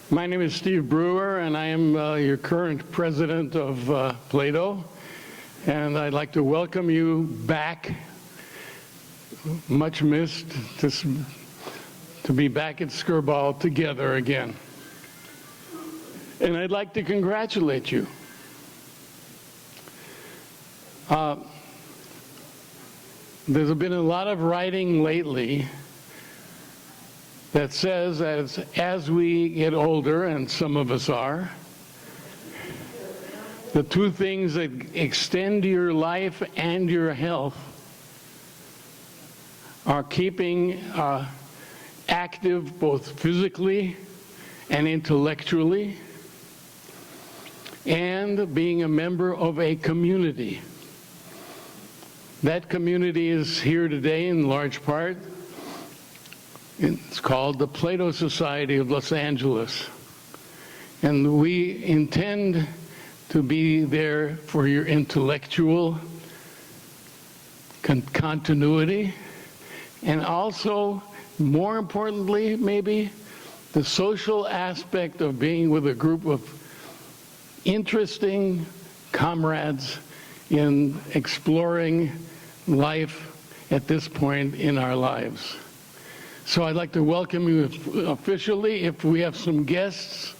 My name is Steve Brewer, and I am your current president of Plato. And I'd like to welcome you back, much missed, to be back at Skirball together again. And I'd like to congratulate you. There's been a lot of writing lately that says as we get older, and some of us are, the two things that extend your life and your health are keeping active both physically and intellectually, and being a member of a community. That community is here today in large part. It's called the Plato Society of Los Angeles. And we intend to be there for your intellectual continuity, and also, more importantly, maybe, the social aspect of being with a group of interesting comrades in exploring life at this point in our lives. So I'd like to welcome you officially. If we have some guests,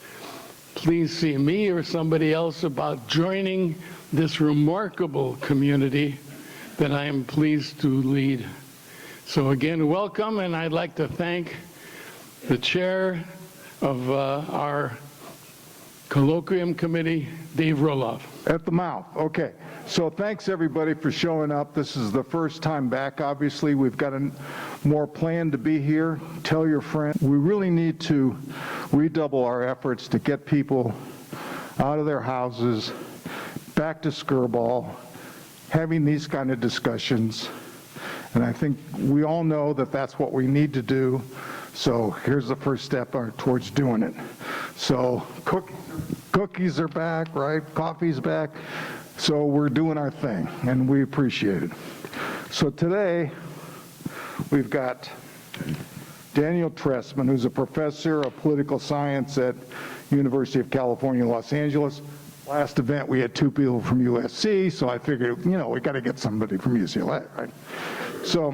please see me or somebody else about joining this remarkable community that I am pleased to lead. So again, welcome, and I'd like to thank the chair of our colloquium committee, Dave Roloff. At the mouth, okay. So thanks everybody for showing up. This is the first time back, obviously. We've got more planned to be here. Tell your friends. We really need to redouble our efforts to get people out of their houses, back to Skirball, having these kind of discussions. And I think we all know that that's what we need to do. So here's the first step towards doing it. So cookies are back, right? Coffee's back. So we're doing our thing, and we appreciate it. So today, we've got Daniel Treisman, who's a professor of political science at University of California, Los Angeles. Last event, we had two people from USC, so I figured, you know, we got to get somebody from UCLA, right? So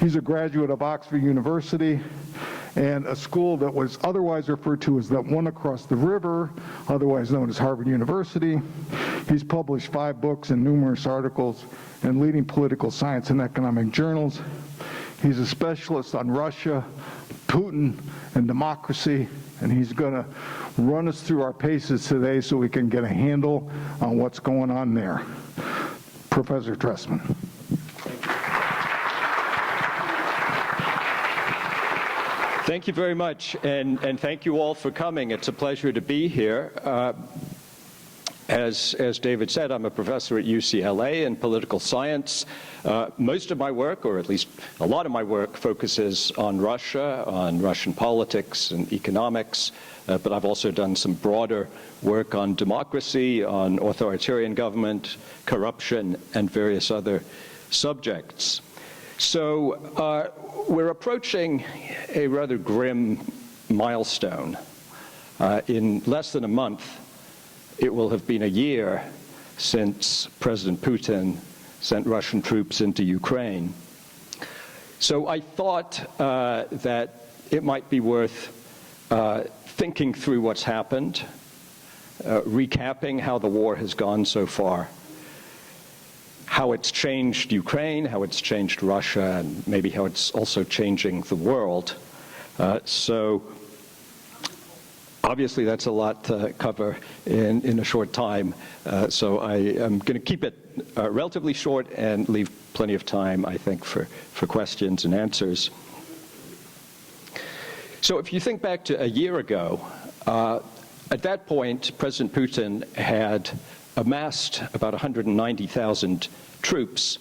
he's a graduate of Oxford University, and a school that was otherwise referred to as that one across the river, otherwise known as Harvard University. He's published 5 books and numerous articles in leading political science and economic journals. He's a specialist on Russia, Putin, and democracy, and he's going to run us through our paces today so we can get a handle on what's going on there. Professor Treisman. Thank you very much, and thank you all for coming. It's a pleasure to be here. As David said, I'm a professor at UCLA in political science. Most of my work, or at least a lot of my work, focuses on Russia, on Russian politics and economics, but I've also done some broader work on democracy, on authoritarian government, corruption, and various other subjects. So we're approaching a rather grim milestone. In less than a month, it will have been a year since President Putin sent Russian troops into Ukraine. So I thought that it might be worth thinking through what's happened, recapping how the war has gone so far, how it's changed Ukraine, how it's changed Russia, and maybe how it's also changing the world. So obviously that's a lot to cover in a short time. So I am going to keep it relatively short and leave plenty of time, I think, for questions and answers. So if you think back to a year ago, at that point, President Putin had amassed about 190,000 troops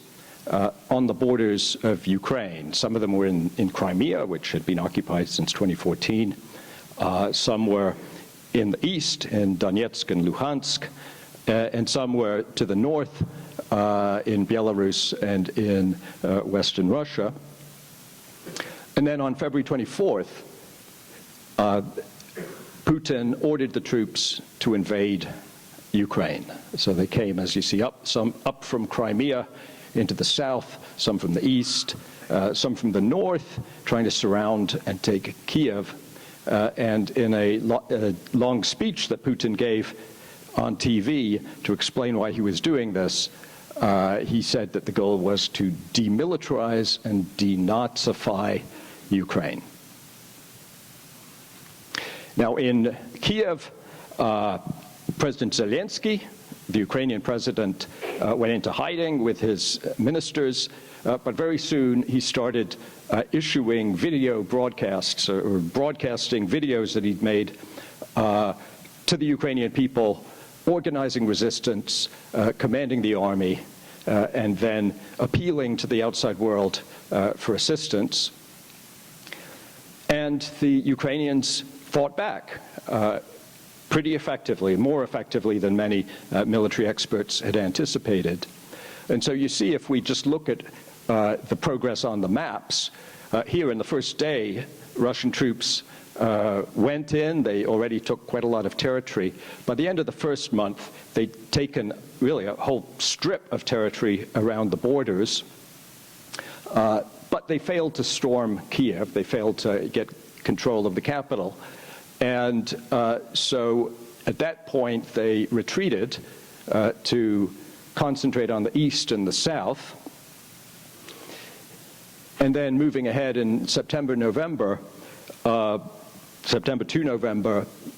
on the borders of Ukraine. Some of them were in Crimea, which had been occupied since 2014. Some were in the east, in Donetsk and Luhansk, and some were to the north in Belarus and in Western Russia. And then on February 24th, Putin ordered the troops to invade Ukraine. So they came, as you see, some up from Crimea into the south, some from the east, some from the north, trying to surround and take Kiev. And in a long speech that Putin gave on TV to explain why he was doing this, he said that the goal was to demilitarize and denazify Ukraine. Now, in Kiev, President Zelensky, the Ukrainian president, went into hiding with his ministers, but very soon he started issuing video broadcasts or broadcasting videos that he'd made to the Ukrainian people, organizing resistance, commanding the army, and then appealing to the outside world for assistance. And the Ukrainians fought back pretty effectively, more effectively than many military experts had anticipated. And so you see, if we just look at the progress on the maps, here in the first day, Russian troops went in. They already took quite a lot of territory. By the end of the first month, they'd taken really a whole strip of territory around the borders. But they failed to storm Kiev. They failed to get control of the capital. And so at that point, they retreated to concentrate on the east and the south. And then moving ahead in September to November,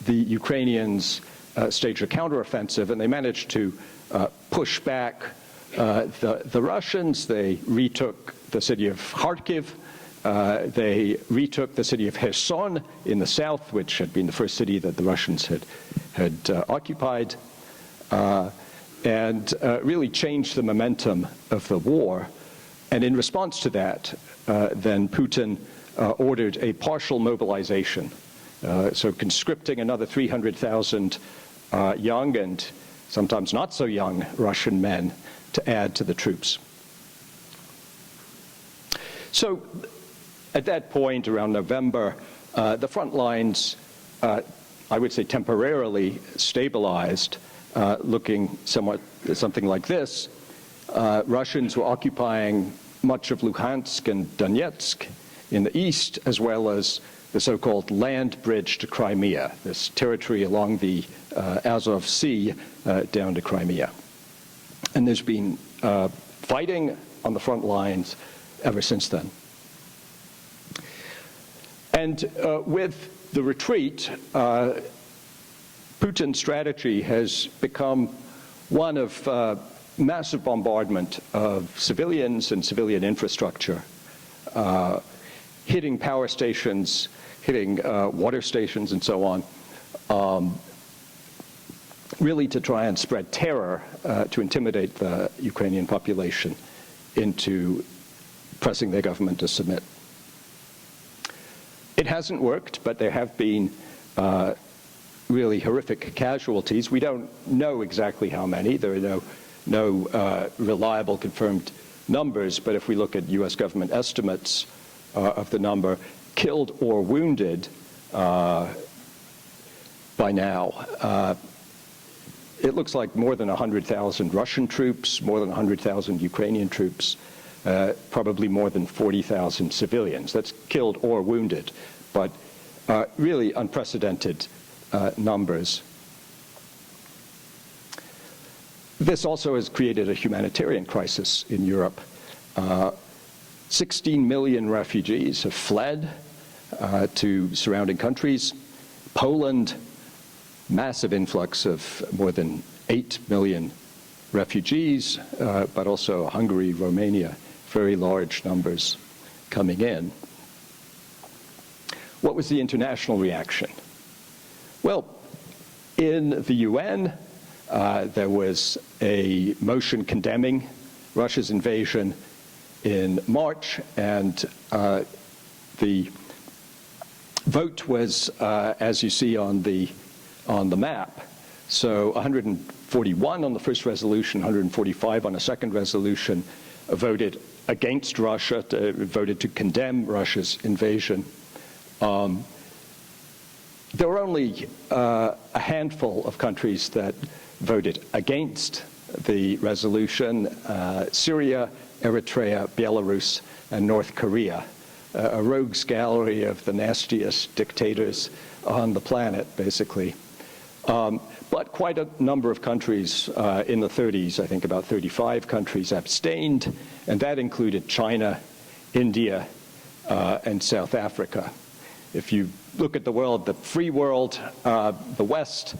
the Ukrainians staged a counteroffensive, and they managed to push back the Russians. They retook the city of Kharkiv. They retook the city of Kherson in the south, which had been the first city that the Russians had occupied, and really changed the momentum of the war. And in response to that, then Putin ordered a partial mobilization, so conscripting another 300,000 young and sometimes not so young Russian men to add to the troops. So at that point, around November, the front lines, I would say, temporarily stabilized, looking something like this. Russians were occupying much of Luhansk and Donetsk in the east, as well as the so-called land bridge to Crimea, this territory along the Azov Sea down to Crimea. And there's been fighting on the front lines ever since then. And with the retreat, Putin's strategy has become one of massive bombardment of civilians and civilian infrastructure, hitting power stations, hitting water stations, and so on, really to try and spread terror, to intimidate the Ukrainian population into pressing their government to submit. It hasn't worked, but there have been really horrific casualties. We don't know exactly how many. There are no reliable confirmed numbers, but if we look at US government estimates of the number killed or wounded by now, it looks like more than 100,000 Russian troops, more than 100,000 Ukrainian troops, probably more than 40,000 civilians. That's killed or wounded, but really unprecedented numbers. This also has created a humanitarian crisis in Europe. 16 million refugees have fled to surrounding countries. Poland, massive influx of more than 8 million refugees, but also Hungary, Romania, very large numbers coming in. What was the international reaction? Well, in the UN, there was a motion condemning Russia's invasion in March, and the vote was, as you see on the map, so 141 on the first resolution, 145 on a second resolution, voted against Russia, voted to condemn Russia's invasion. There were only a handful of countries that voted against the resolution: Syria, Eritrea, Belarus, and North Korea, a rogues gallery of the nastiest dictators on the planet, basically. But quite a number of countries in the 30s, I think about 35 countries, abstained, and that included China, India, and South Africa. If you look at the world, the free world, the West,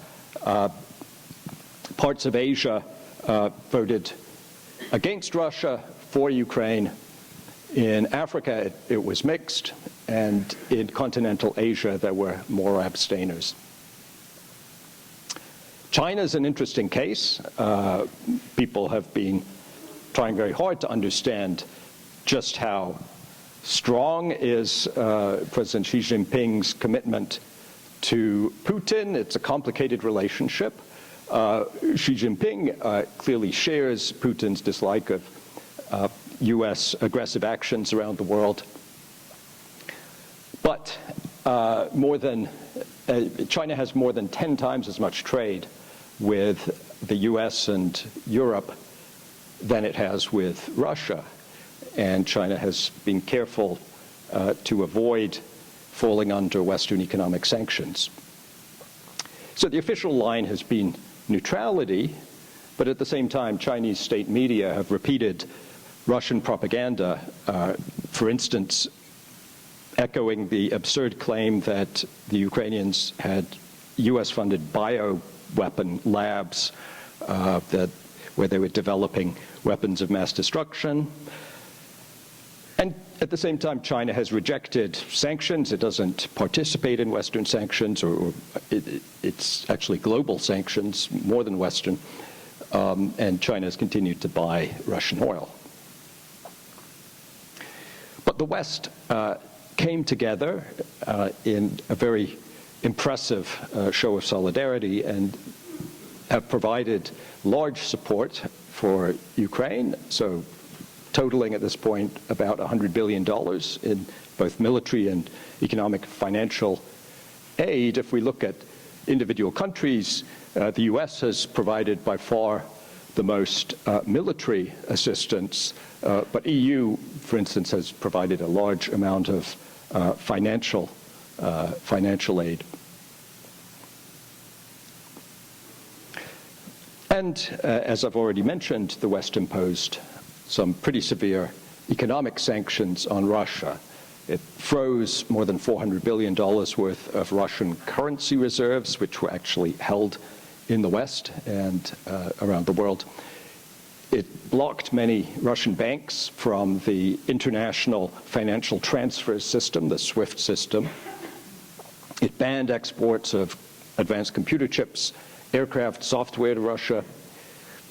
parts of Asia voted against Russia, for Ukraine. In Africa, it was mixed, and in continental Asia, there were more abstainers. China's an interesting case. People have been trying very hard to understand just how strong is President Xi Jinping's commitment to Putin. It's a complicated relationship. Xi Jinping clearly shares Putin's dislike of U.S. aggressive actions around the world. But China has more than 10 times as much trade with the U.S. and Europe than it has with Russia. And China has been careful to avoid falling under Western economic sanctions. So the official line has been neutrality, but at the same time, Chinese state media have repeated Russian propaganda, for instance, echoing the absurd claim that the Ukrainians had US-funded bioweapon labs where they were developing weapons of mass destruction. And at the same time, China has rejected sanctions. It doesn't participate in Western sanctions, or it's actually global sanctions, more than Western. And China has continued to buy Russian oil. But the West came together in a very impressive show of solidarity and have provided large support for Ukraine, so totaling at this point about $100 billion in both military and economic financial aid. If we look at individual countries, the U.S. has provided by far the most military assistance, but EU, for instance, has provided a large amount of financial aid. And as I've already mentioned, the West imposed some pretty severe economic sanctions on Russia. It froze more than $400 billion worth of Russian currency reserves, which were actually held in the West and around the world. It blocked many Russian banks from the international financial transfer system, the SWIFT system. It banned exports of advanced computer chips, aircraft software to Russia,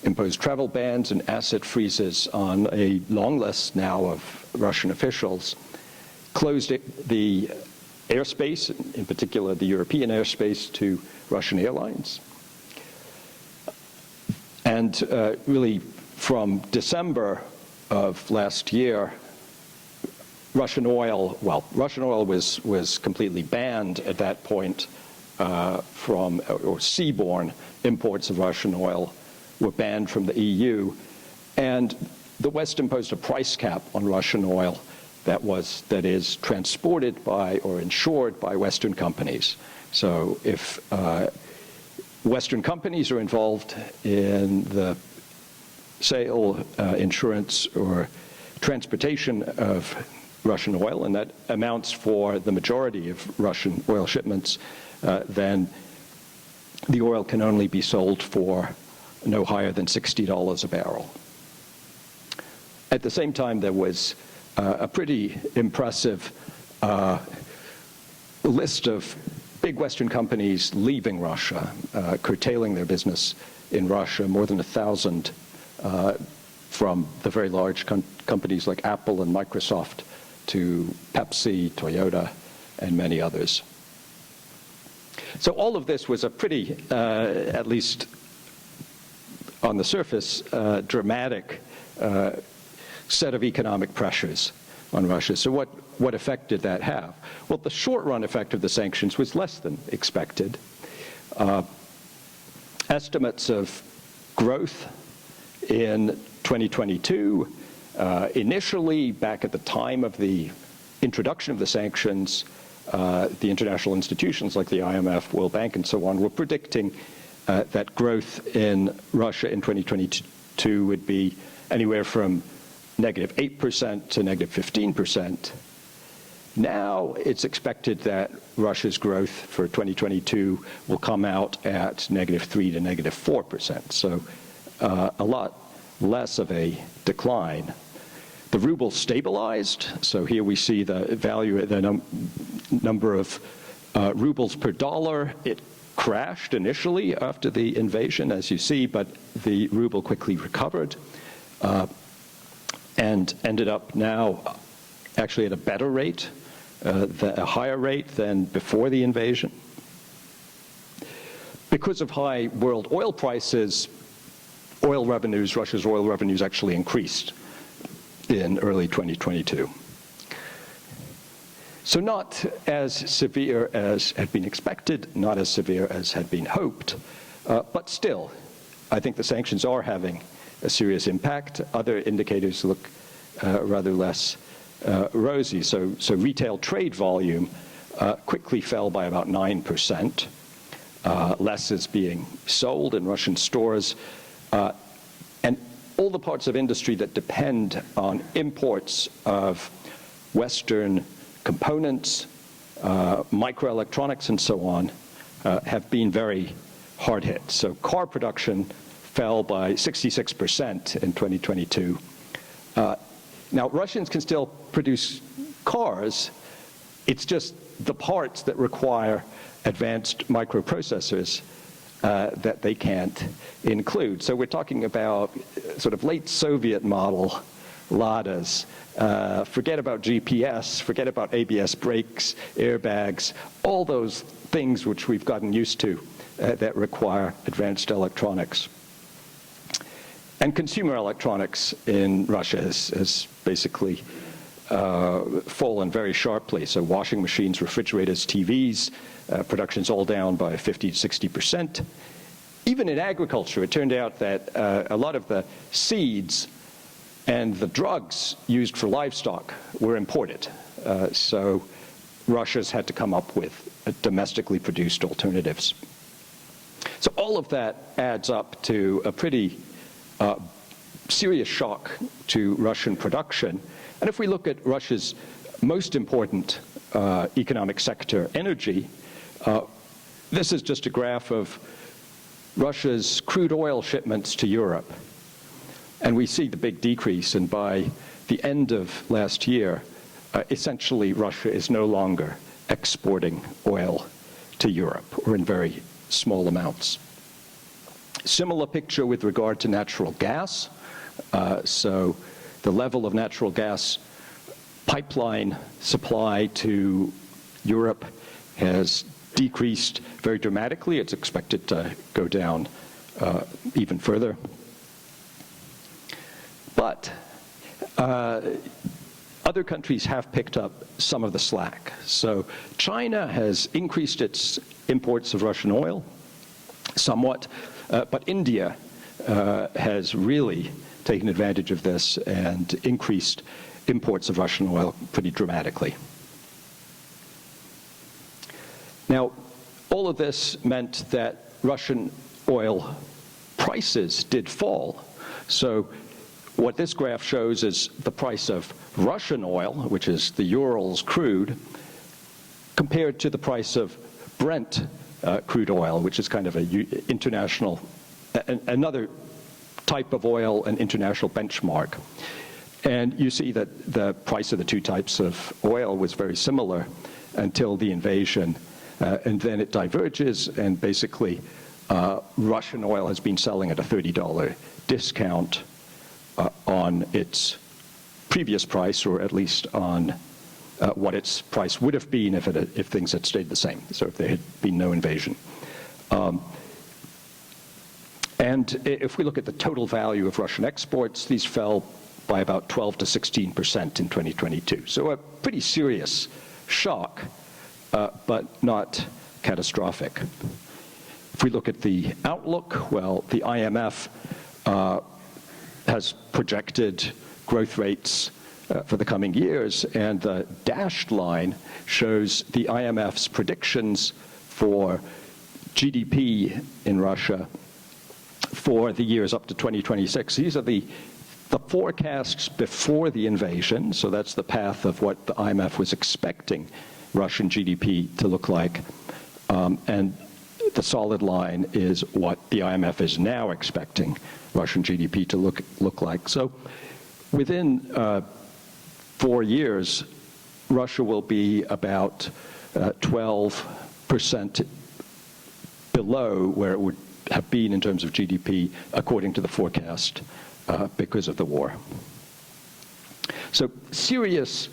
imposed travel bans and asset freezes on a long list now of Russian officials, closed the airspace, in particular the European airspace, to Russian airlines. And really from December of last year, Russian oil was completely banned at that point from, or seaborne imports of Russian oil were banned from the EU, and the West imposed a price cap on Russian oil that is transported by or insured by Western companies. So if Western companies are involved in the sale, insurance, or transportation of Russian oil, and that amounts for the majority of Russian oil shipments, then the oil can only be sold for no higher than $60 a barrel. At the same time, there was a pretty impressive list of big Western companies leaving Russia, curtailing their business in Russia, more than 1,000 from the very large companies like Apple and Microsoft to Pepsi, Toyota, and many others. So all of this was a pretty, at least on the surface, dramatic set of economic pressures on Russia. So what effect did that have? Well, the short-run effect of the sanctions was less than expected. Estimates of growth in 2022, initially, back at the time of the introduction of the sanctions, the international institutions like the IMF, World Bank, and so on were predicting that growth in Russia in 2022 would be anywhere from -8% to -15%. Now it's expected that Russia's growth for 2022 will come out at -3% to -4%, so a lot less of a decline. The ruble stabilized, so here we see the value, the number of rubles per dollar. It crashed initially after the invasion, as you see, but the ruble quickly recovered and ended up now actually at a better rate, a higher rate than before the invasion. Because of high world oil prices, oil revenues, Russia's oil revenues actually increased in early 2022. So not as severe as had been expected, not as severe as had been hoped, but still, I think the sanctions are having a serious impact. Other indicators look rather less rosy. So retail trade volume quickly fell by about 9%. Less is being sold in Russian stores. And all the parts of industry that depend on imports of Western components, microelectronics, and so on, have been very hard hit. So car production fell by 66% in 2022. Now, Russians can still produce cars. It's just the parts that require advanced microprocessors that they can't include. So we're talking about sort of late Soviet model Ladas. Forget about GPS, forget about ABS brakes, airbags, all those things which we've gotten used to that require advanced electronics. And consumer electronics in Russia has basically fallen very sharply. So washing machines, refrigerators, TVs, production's all down by 50 to 60%. Even in agriculture, it turned out that a lot of the seeds and the drugs used for livestock were imported. So Russia's had to come up with domestically produced alternatives. So all of that adds up to a pretty serious shock to Russian production. And if we look at Russia's most important economic sector, energy, this is just a graph of Russia's crude oil shipments to Europe. And we see the big decrease, and by the end of last year, essentially Russia is no longer exporting oil to Europe, or in very small amounts. Similar picture with regard to natural gas. So the level of natural gas pipeline supply to Europe has decreased very dramatically. It's expected to go down even further. But other countries have picked up some of the slack. So China has increased its imports of Russian oil somewhat, but India has really taken advantage of this and increased imports of Russian oil pretty dramatically. Now, all of this meant that Russian oil prices did fall. So what this graph shows is the price of Russian oil, which is the Urals crude, compared to the price of Brent crude oil, which is kind of another type of oil, an international benchmark. And you see that the price of the two types of oil was very similar until the invasion. And then it diverges, and basically Russian oil has been selling at a $30 discount on its previous price, or at least on what its price would have been if things had stayed the same, so if there had been no invasion. And if we look at the total value of Russian exports, these fell by about 12 to 16% in 2022. So a pretty serious shock, but not catastrophic. If we look at the outlook, well, the IMF has projected growth rates for the coming years, and the dashed line shows the IMF's predictions for GDP in Russia for the years up to 2026. These are the forecasts before the invasion, so that's the path of what the IMF was expecting Russian GDP to look like. And the solid line is what the IMF is now expecting Russian GDP to look like. So within 4 years, Russia will be about 12% below where it would have been in terms of GDP, according to the forecast, because of the war. So serious,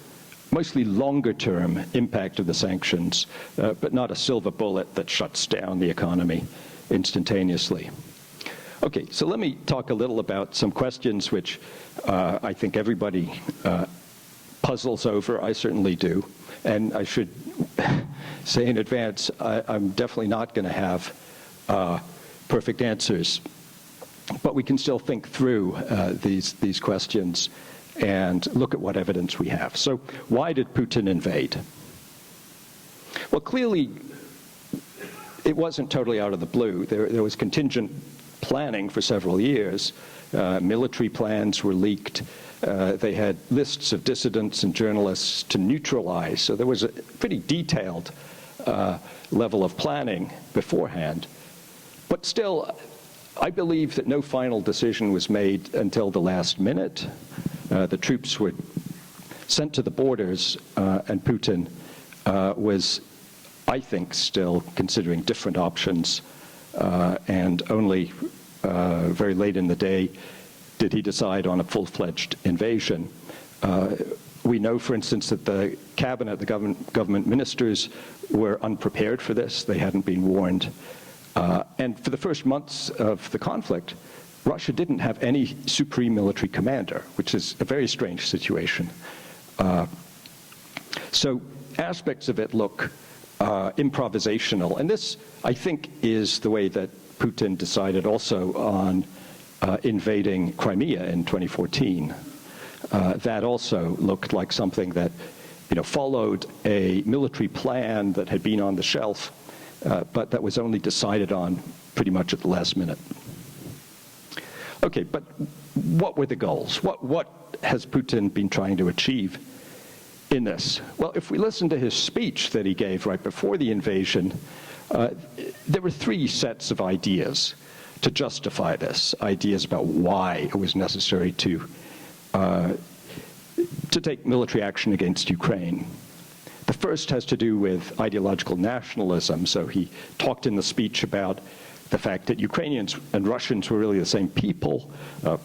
mostly longer-term impact of the sanctions, but not a silver bullet that shuts down the economy instantaneously. Okay, so let me talk a little about some questions which I think everybody puzzles over. I certainly do. And I should say in advance, I'm definitely not going to have perfect answers. But we can still think through these questions and look at what evidence we have. So why did Putin invade? Well, clearly, it wasn't totally out of the blue. There was contingent planning for several years. Military plans were leaked. They had lists of dissidents and journalists to neutralize. So there was a pretty detailed level of planning beforehand. But still, I believe that no final decision was made until the last minute. The troops were sent to the borders, and Putin was, I think, still considering different options, and only very late in the day did he decide on a full-fledged invasion. We know, for instance, that the cabinet, the government ministers, were unprepared for this. They hadn't been warned. And for the first months of the conflict, Russia didn't have any supreme military commander, which is a very strange situation. So aspects of it look improvisational. And this, I think, is the way that Putin decided also on invading Crimea in 2014. That also looked like something that, followed a military plan that had been on the shelf, but that was only decided on pretty much at the last minute. Okay, but what were the goals? What has Putin been trying to achieve in this? Well, if we listen to his speech that he gave right before the invasion, there were 3 sets of ideas to justify this, ideas about why it was necessary to take military action against Ukraine. The first has to do with ideological nationalism. So he talked in the speech about the fact that Ukrainians and Russians were really the same people,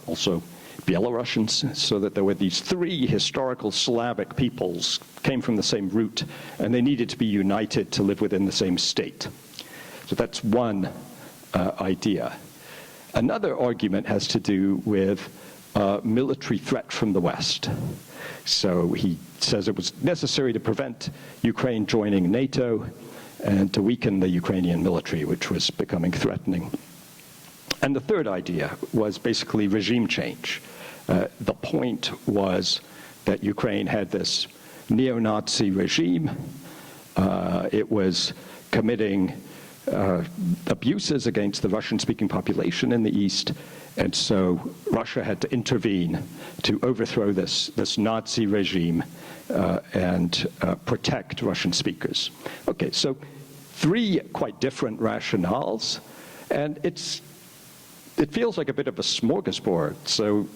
also Belarusians, so that there were these 3 historical Slavic peoples, came from the same root, and they needed to be united to live within the same state. So that's one idea. Another argument has to do with military threat from the West. So he says it was necessary to prevent Ukraine joining NATO and to weaken the Ukrainian military, which was becoming threatening. And the third idea was basically regime change. The point was that Ukraine had this neo-Nazi regime. It was committing abuses against the Russian-speaking population in the East, and so Russia had to intervene to overthrow this Nazi regime and protect Russian speakers. Okay, so 3 quite different rationales, and it feels like a bit of a smorgasbord. So,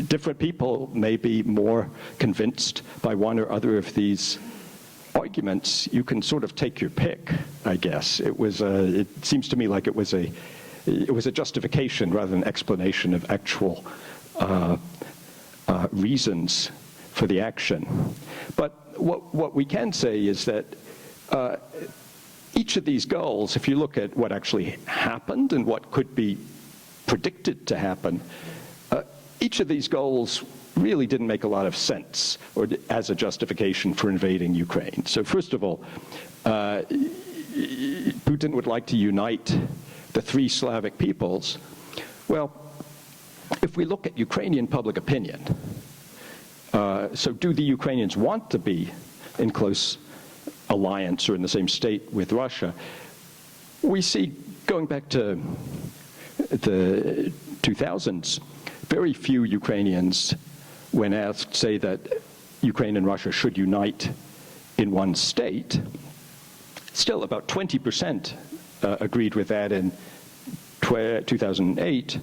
different people may be more convinced by one or other of these arguments. You can sort of take your pick, I guess. It seems to me like it was a justification rather than explanation of actual reasons for the action. But what we can say is that each of these goals, if you look at what actually happened and what could be predicted to happen, each of these goals really didn't make a lot of sense or as a justification for invading Ukraine. So first of all, Putin would like to unite the three Slavic peoples. Well, if we look at Ukrainian public opinion, so do the Ukrainians want to be in close alliance or in the same state with Russia? We see, going back to the 2000s, very few Ukrainians, when asked, say that Ukraine and Russia should unite in one state. Still, about 20% agreed with that in 2008.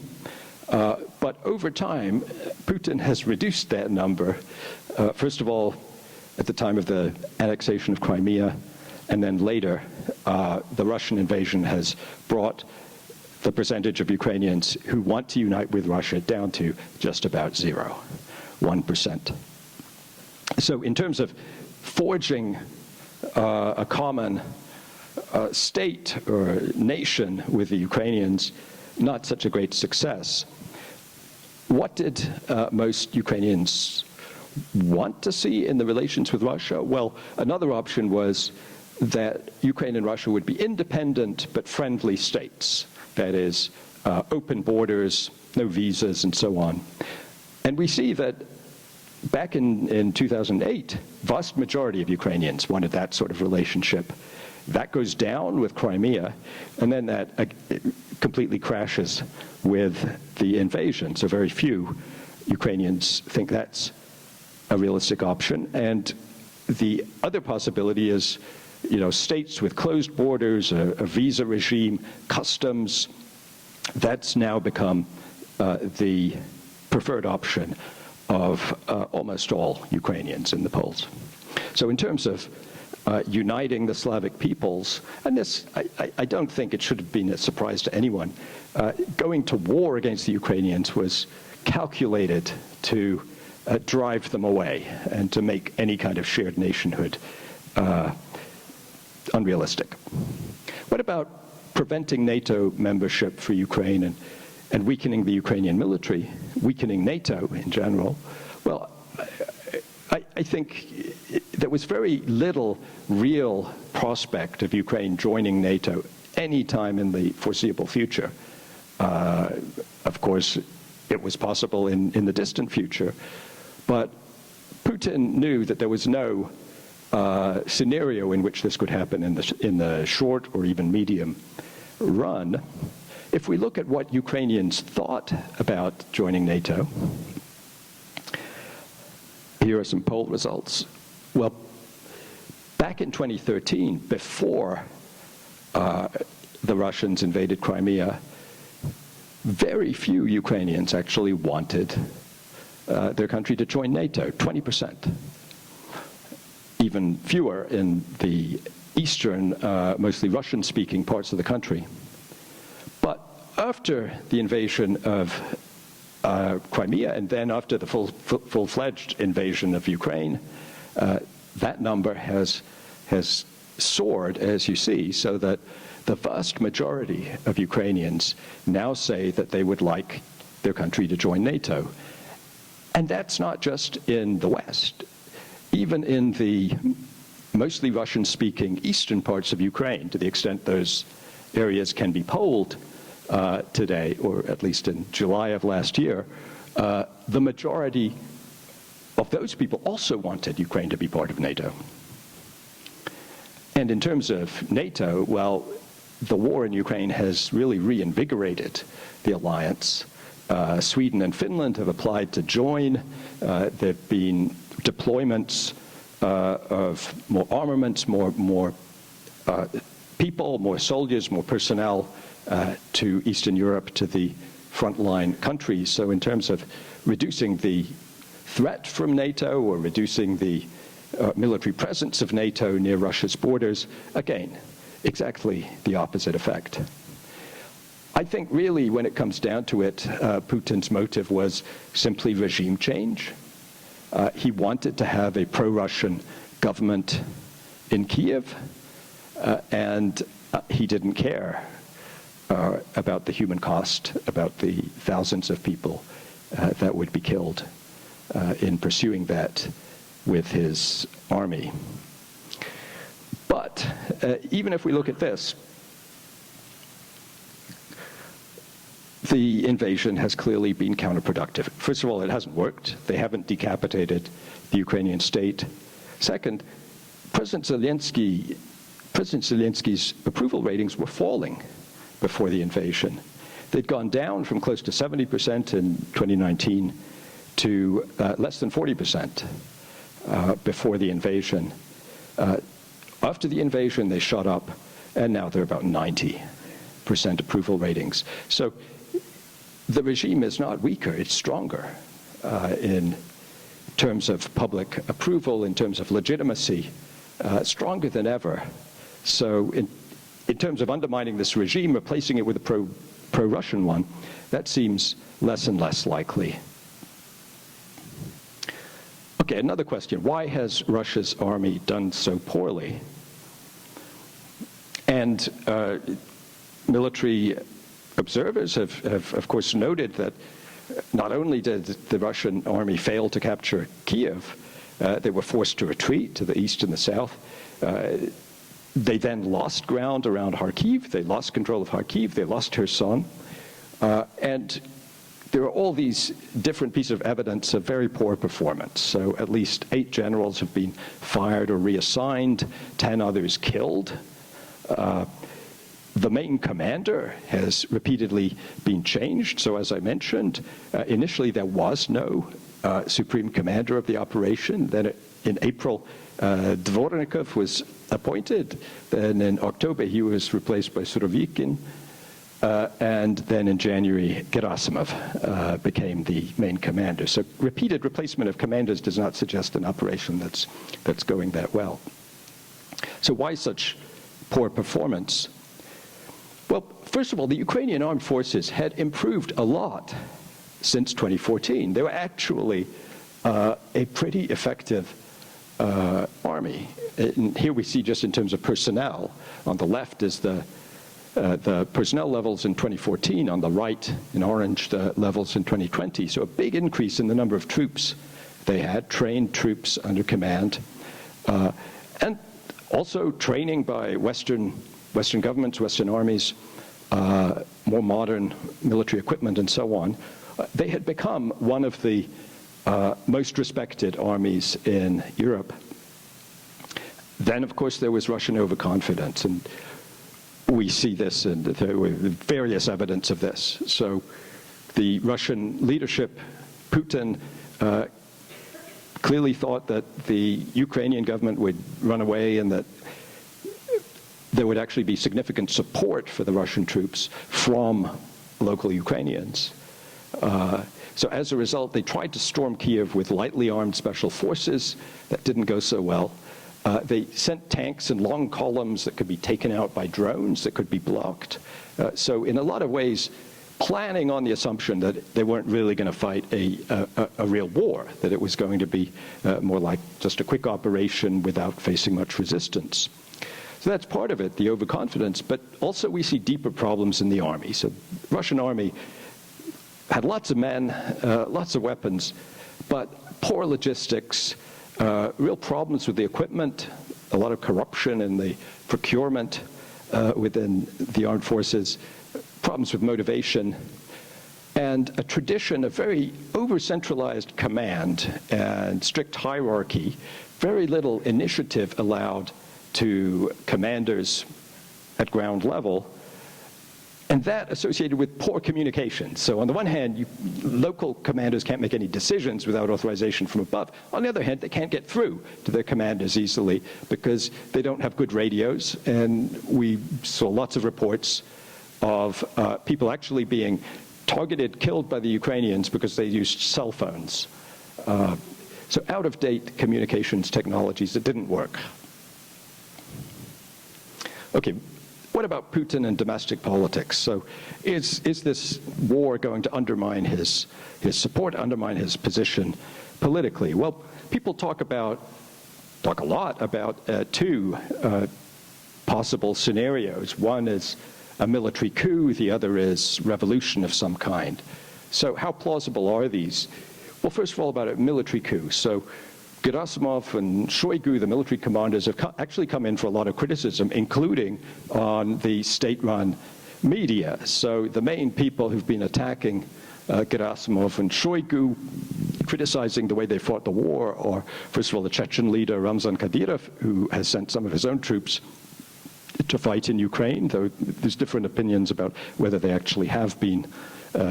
But over time, Putin has reduced that number. First of all, at the time of the annexation of Crimea, and then later, the Russian invasion has brought the percentage of Ukrainians who want to unite with Russia down to just about 1%. So in terms of forging a common state or nation with the Ukrainians, not such a great success. What did most Ukrainians want to see in the relations with Russia? Well, another option was that Ukraine and Russia would be independent but friendly states. That is, open borders, no visas, and so on. And we see that back in 2008, vast majority of Ukrainians wanted that sort of relationship. That goes down with Crimea, and then that completely crashes with the invasion. So very few Ukrainians think that's a realistic option. And the other possibility is, states with closed borders, a visa regime, customs. That's now become the preferred option of almost all Ukrainians in the polls. So in terms of uniting the Slavic peoples, and this, I don't think it should have been a surprise to anyone, going to war against the Ukrainians was calculated to drive them away and to make any kind of shared nationhood unrealistic. What about preventing NATO membership for Ukraine and weakening the Ukrainian military, weakening NATO in general? Well, I think there was very little real prospect of Ukraine joining NATO any time in the foreseeable future. Of course, it was possible in the distant future, but Putin knew that there was no scenario in which this could happen in the short or even medium run. If we look at what Ukrainians thought about joining NATO, here are some poll results. Well, back in 2013, before the Russians invaded Crimea, very few Ukrainians actually wanted their country to join NATO, 20%. Even fewer in the eastern, mostly Russian-speaking parts of the country. But after the invasion of Crimea, and then after the full-fledged invasion of Ukraine, that number has soared, as you see, so that the vast majority of Ukrainians now say that they would like their country to join NATO. And that's not just in the West. Even in the mostly Russian-speaking eastern parts of Ukraine, to the extent those areas can be polled today, or at least in July of last year, the majority of those people also wanted Ukraine to be part of NATO. And in terms of NATO, well, the war in Ukraine has really reinvigorated the alliance. Sweden and Finland have applied to join. There have been deployments of more armaments, more people, more soldiers, more personnel to Eastern Europe, to the frontline countries. So in terms of reducing the threat from NATO or reducing the military presence of NATO near Russia's borders, again, exactly the opposite effect. I think really when it comes down to it, Putin's motive was simply regime change. He wanted to have a pro-Russian government in Kiev, and he didn't care about the human cost, about the thousands of people that would be killed in pursuing that with his army. But even if we look at this, the invasion has clearly been counterproductive. First of all, it hasn't worked. They haven't decapitated the Ukrainian state. Second, President Zelensky's approval ratings were falling before the invasion. They'd gone down from close to 70% in 2019 to less than 40% before the invasion. After the invasion, they shot up, and now they're about 90% approval ratings. So the regime is not weaker, it's stronger in terms of public approval, in terms of legitimacy, stronger than ever. So in terms of undermining this regime, replacing it with a pro-Russian one, that seems less and less likely. Okay, another question. Why has Russia's army done so poorly? And military observers have, of course, noted that not only did the Russian army fail to capture Kiev, they were forced to retreat to the east and the south. They then lost ground around Kharkiv. They lost control of Kharkiv. They lost Kherson. And there are all these different pieces of evidence of very poor performance. So at least 8 generals have been fired or reassigned, 10 others killed. The main commander has repeatedly been changed. So as I mentioned, initially there was no supreme commander of the operation. Then in April, Dvornikov was appointed. Then in October, he was replaced by Surovikin. And then in January, Gerasimov became the main commander. So repeated replacement of commanders does not suggest an operation that's going that well. So why such poor performance? Well, first of all, the Ukrainian armed forces had improved a lot since 2014. They were actually a pretty effective army. And here we see just in terms of personnel. On the left is the personnel levels in 2014, on the right in orange the levels in 2020. So a big increase in the number of troops they had, trained troops under command, and also training by Western governments, Western armies, more modern military equipment and so on. They had become one of the most respected armies in Europe. Then, of course, there was Russian overconfidence, and we see this, and there were various evidence of this. So the Russian leadership, Putin, clearly thought that the Ukrainian government would run away and that there would actually be significant support for the Russian troops from local Ukrainians. So as a result, they tried to storm Kiev with lightly armed special forces. That didn't go so well. They sent tanks in long columns that could be taken out by drones, that could be blocked. So in a lot of ways, planning on the assumption that they weren't really going to fight a real war, that it was going to be more like just a quick operation without facing much resistance. So that's part of it, the overconfidence, but also we see deeper problems in the army. So the Russian army had lots of men, lots of weapons, but poor logistics, real problems with the equipment, a lot of corruption in the procurement within the armed forces, problems with motivation, and a tradition of very over-centralized command and strict hierarchy, very little initiative allowed to commanders at ground level, and that associated with poor communication. So on the one hand, local commanders can't make any decisions without authorization from above. On the other hand, they can't get through to their commanders easily because they don't have good radios, and we saw lots of reports of people actually being targeted, killed by the Ukrainians because they used cell phones. So out-of-date communications technologies that didn't work. Okay, what about Putin and domestic politics? So is this war going to undermine his support, undermine his position politically? Well, people talk a lot about 2 possible scenarios. One is a military coup, the other is revolution of some kind. So how plausible are these? Well, first of all, about a military coup. So Gerasimov and Shoigu, the military commanders, have actually come in for a lot of criticism, including on the state-run media. So the main people who've been attacking Gerasimov and Shoigu, criticizing the way they fought the war, are, first of all, the Chechen leader Ramzan Kadyrov, who has sent some of his own troops to fight in Ukraine, though there's different opinions about whether they actually have been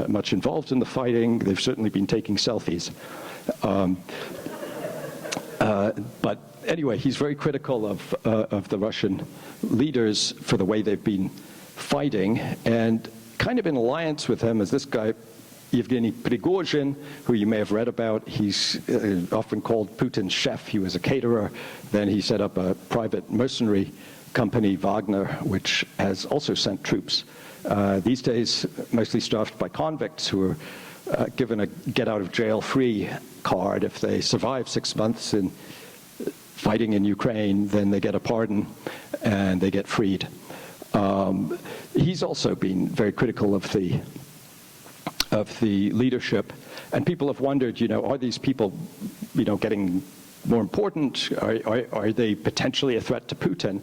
much involved in the fighting. They've certainly been taking selfies. But anyway, he's very critical of the Russian leaders for the way they've been fighting, and kind of in alliance with him is this guy, Yevgeny Prigozhin, who you may have read about. He's often called Putin's chef. He was a caterer. Then he set up a private mercenary company, Wagner, which has also sent troops. These days, mostly staffed by convicts who are given a get-out-of-jail-free card. If they survive 6 months in fighting in Ukraine, then they get a pardon and they get freed. He's also been very critical of the leadership, and people have wondered, are these people, getting more important? Are they potentially a threat to Putin?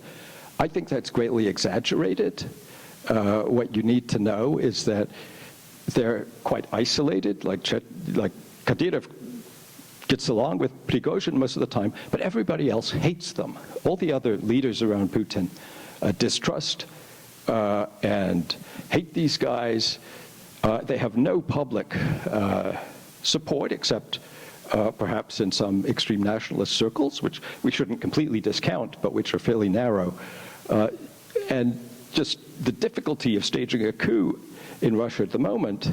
I think that's greatly exaggerated. What you need to know is that they're quite isolated, like Kadyrov gets along with Prigozhin most of the time, but everybody else hates them. All the other leaders around Putin distrust and hate these guys. They have no public support except perhaps in some extreme nationalist circles, which we shouldn't completely discount, but which are fairly narrow. And just the difficulty of staging a coup in Russia at the moment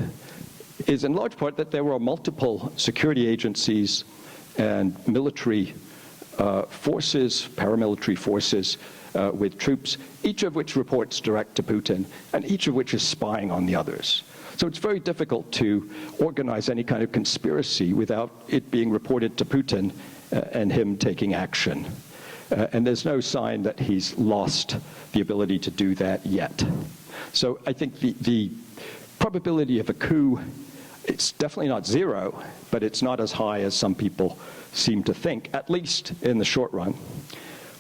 is in large part that there were multiple security agencies and military forces, paramilitary forces with troops, each of which reports direct to Putin, and each of which is spying on the others. So it's very difficult to organize any kind of conspiracy without it being reported to Putin and him taking action. And there's no sign that he's lost the ability to do that yet. So I think the probability of a coup, it's definitely not zero, but it's not as high as some people seem to think, at least in the short run.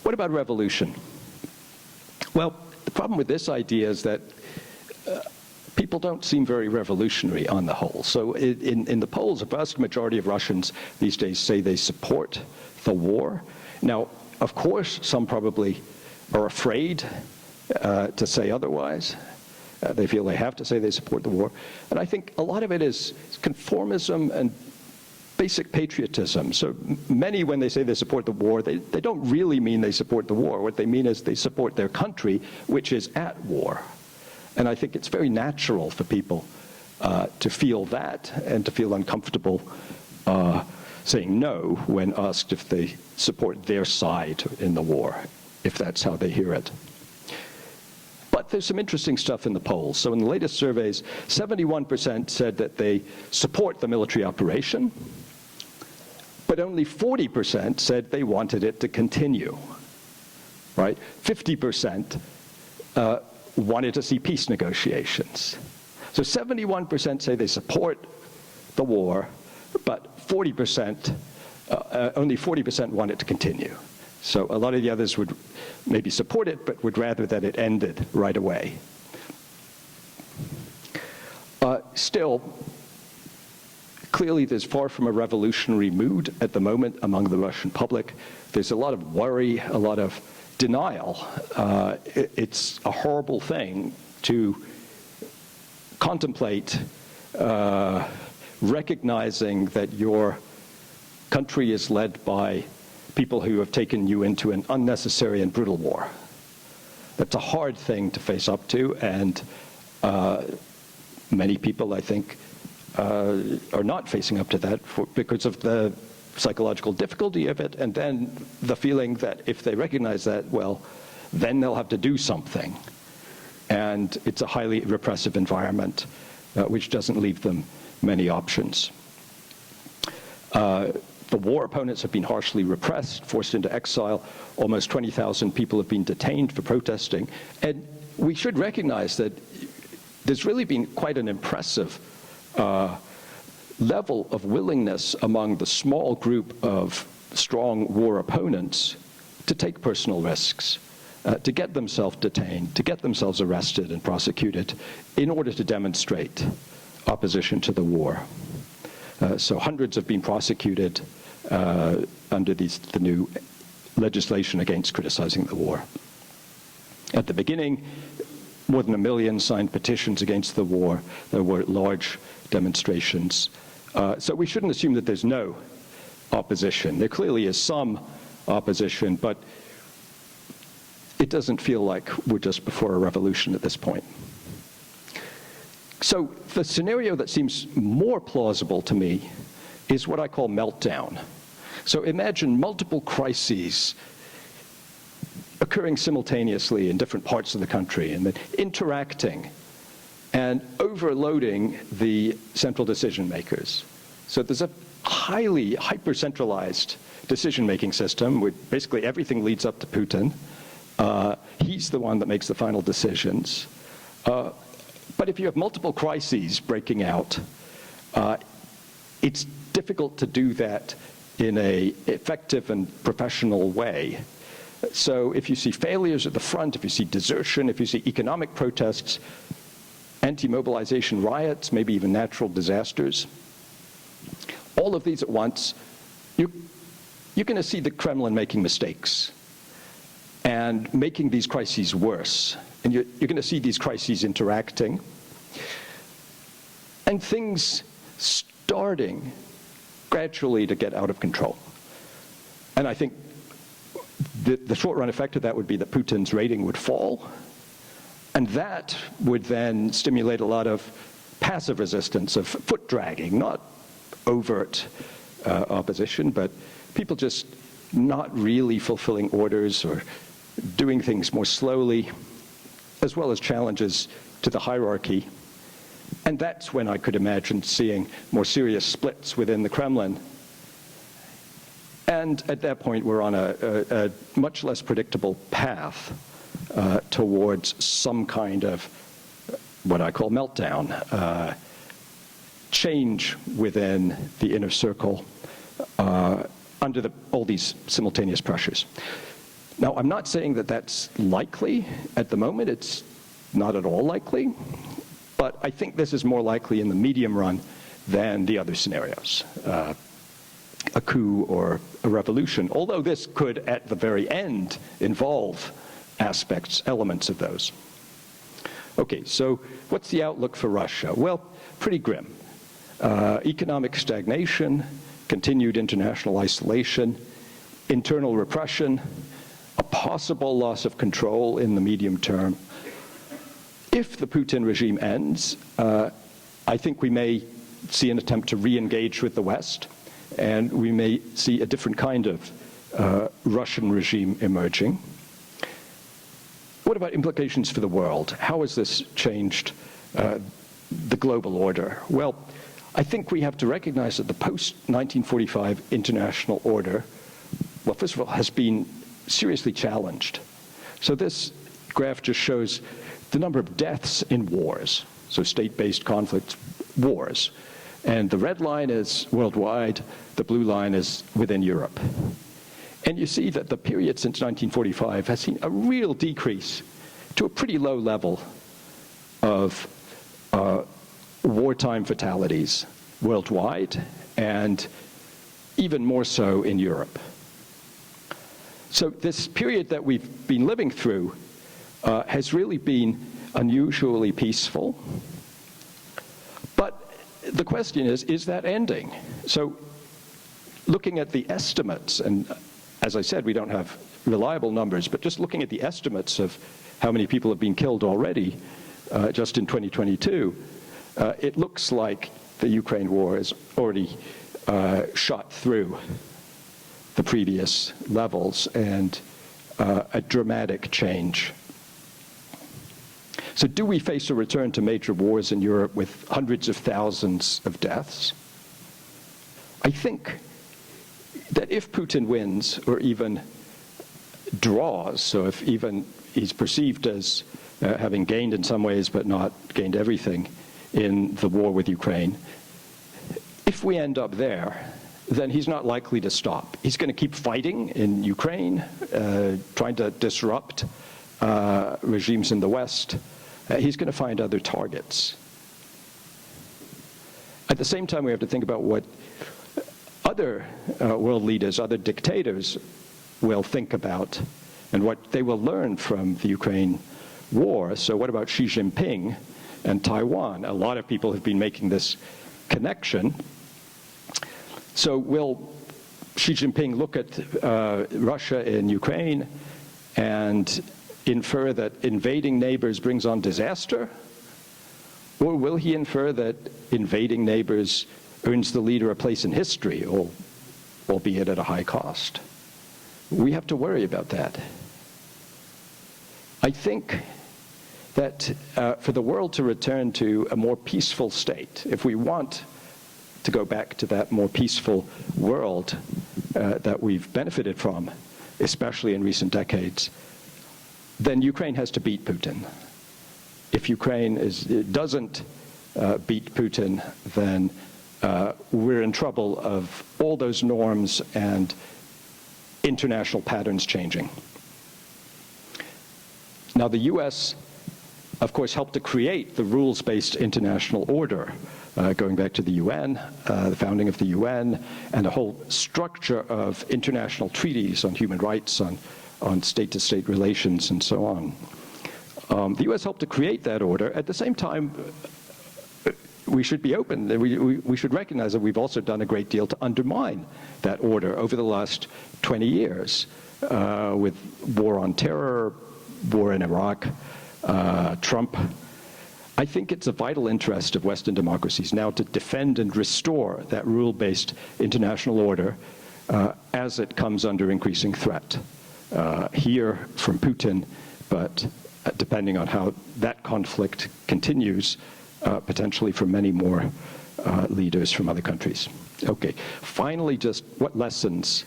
What about revolution? Well, the problem with this idea is that people don't seem very revolutionary on the whole. So in the polls, a vast majority of Russians these days say they support the war. Now, of course, some probably are afraid to say otherwise. They feel they have to say they support the war. And I think a lot of it is conformism and basic patriotism. So many, when they say they support the war, they don't really mean they support the war. What they mean is they support their country, which is at war. And I think it's very natural for people to feel that and to feel uncomfortable saying no when asked if they support their side in the war, if that's how they hear it. But there's some interesting stuff in the polls. So in the latest surveys, 71% said that they support the military operation, but only 40% said they wanted it to continue, right? 50% wanted to see peace negotiations. So 71% say they support the war, but 40%, only 40% want it to continue. So a lot of the others would maybe support it, but would rather that it ended right away. Still, clearly there's far from a revolutionary mood at the moment among the Russian public. There's a lot of worry, a lot of denial. It's a horrible thing to contemplate recognizing that your country is led by people who have taken you into an unnecessary and brutal war. That's a hard thing to face up to, and many people, I think, are not facing up to that because of the psychological difficulty of it, and then the feeling that if they recognize that, well, then they'll have to do something. And it's a highly repressive environment, which doesn't leave them many options. The war opponents have been harshly repressed, forced into exile. Almost 20,000 people have been detained for protesting. And we should recognize that there's really been quite an impressive level of willingness among the small group of strong war opponents to take personal risks, to get themselves detained, to get themselves arrested and prosecuted in order to demonstrate opposition to the war. So hundreds have been prosecuted under the new legislation against criticizing the war. At the beginning, more than 1 million signed petitions against the war. There were large demonstrations. So we shouldn't assume that there's no opposition. There clearly is some opposition, but it doesn't feel like we're just before a revolution at this point. So the scenario that seems more plausible to me is what I call meltdown. So imagine multiple crises occurring simultaneously in different parts of the country and then interacting and overloading the central decision makers. So there's a highly hyper-centralized decision-making system where basically everything leads up to Putin. He's the one that makes the final decisions. But if you have multiple crises breaking out, it's difficult to do that in an effective and professional way. So if you see failures at the front, if you see desertion, if you see economic protests, anti-mobilization riots, maybe even natural disasters, all of these at once, you're going to see the Kremlin making mistakes and making these crises worse. And you're going to see these crises interacting and things starting gradually to get out of control. And I think the short-run effect of that would be that Putin's rating would fall, and that would then stimulate a lot of passive resistance, of foot-dragging, not overt opposition, but people just not really fulfilling orders or doing things more slowly, as well as challenges to the hierarchy. And that's when I could imagine seeing more serious splits within the Kremlin. And at that point, we're on a much less predictable path towards some kind of what I call meltdown, change within the inner circle under all these simultaneous pressures. Now, I'm not saying that that's likely at the moment. It's not at all likely. But I think this is more likely in the medium run than the other scenarios, a coup or a revolution, although this could, at the very end, involve elements of those. Okay, so what's the outlook for Russia? Well, pretty grim. Economic stagnation, continued international isolation, internal repression, a possible loss of control in the medium term. If the Putin regime ends, I think we may see an attempt to re-engage with the West, and we may see a different kind of Russian regime emerging. What about implications for the world? How has this changed the global order? Well, I think we have to recognize that the post-1945 international order, well, first of all, has been seriously challenged. So this graph just shows the number of deaths in wars, so state-based conflicts, wars. And the red line is worldwide, the blue line is within Europe. And you see that the period since 1945 has seen a real decrease to a pretty low level of wartime fatalities worldwide, and even more so in Europe. So this period that we've been living through has really been unusually peaceful. But the question is that ending? So looking at the estimates, and as I said, we don't have reliable numbers, but just looking at the estimates of how many people have been killed already just in 2022, it looks like the Ukraine war has already shot through the previous levels, and a dramatic change. So do we face a return to major wars in Europe with hundreds of thousands of deaths? I think that if Putin wins, or even draws, so if even he's perceived as having gained in some ways but not gained everything in the war with Ukraine, if we end up there, then he's not likely to stop. He's going to keep fighting in Ukraine, trying to disrupt regimes in the West. He's going to find other targets. At the same time, we have to think about what other world leaders, other dictators will think about and what they will learn from the Ukraine war. So what about Xi Jinping and Taiwan? A lot of people have been making this connection. So will Xi Jinping look at Russia and Ukraine and infer that invading neighbors brings on disaster? Or will he infer that invading neighbors earns the leader a place in history, albeit at a high cost? We have to worry about that. I think that for the world to return to a more peaceful state, if we want to go back to that more peaceful world that we've benefited from, especially in recent decades, then Ukraine has to beat Putin. If Ukraine doesn't beat Putin, then we're in trouble of all those norms and international patterns changing. Now, the US, of course, helped to create the rules-based international order, going back to the UN, the founding of the UN, and a whole structure of international treaties on human rights, on state-to-state relations, and so on. The US helped to create that order. At the same time, we should be open. We should recognize that we've also done a great deal to undermine that order over the last 20 years, with war on terror, war in Iraq, Trump. I think it's a vital interest of Western democracies now to defend and restore that rule-based international order as it comes under increasing threat. Here from Putin, but depending on how that conflict continues, potentially from many more leaders from other countries. Okay, finally, just what lessons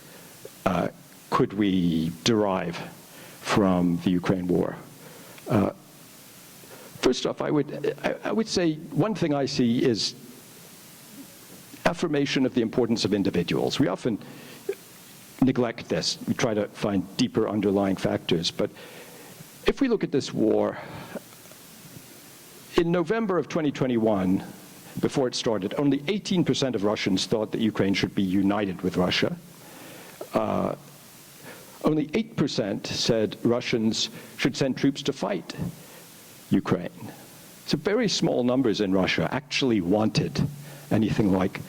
could we derive from the Ukraine war? First off, I would say one thing I see is affirmation of the importance of individuals. We often neglect this. We try to find deeper underlying factors. But if we look at this war, in November of 2021, before it started, only 18% of Russians thought that Ukraine should be united with Russia. Only 8% said Russians should send troops to fight Ukraine. So very small numbers in Russia actually wanted anything like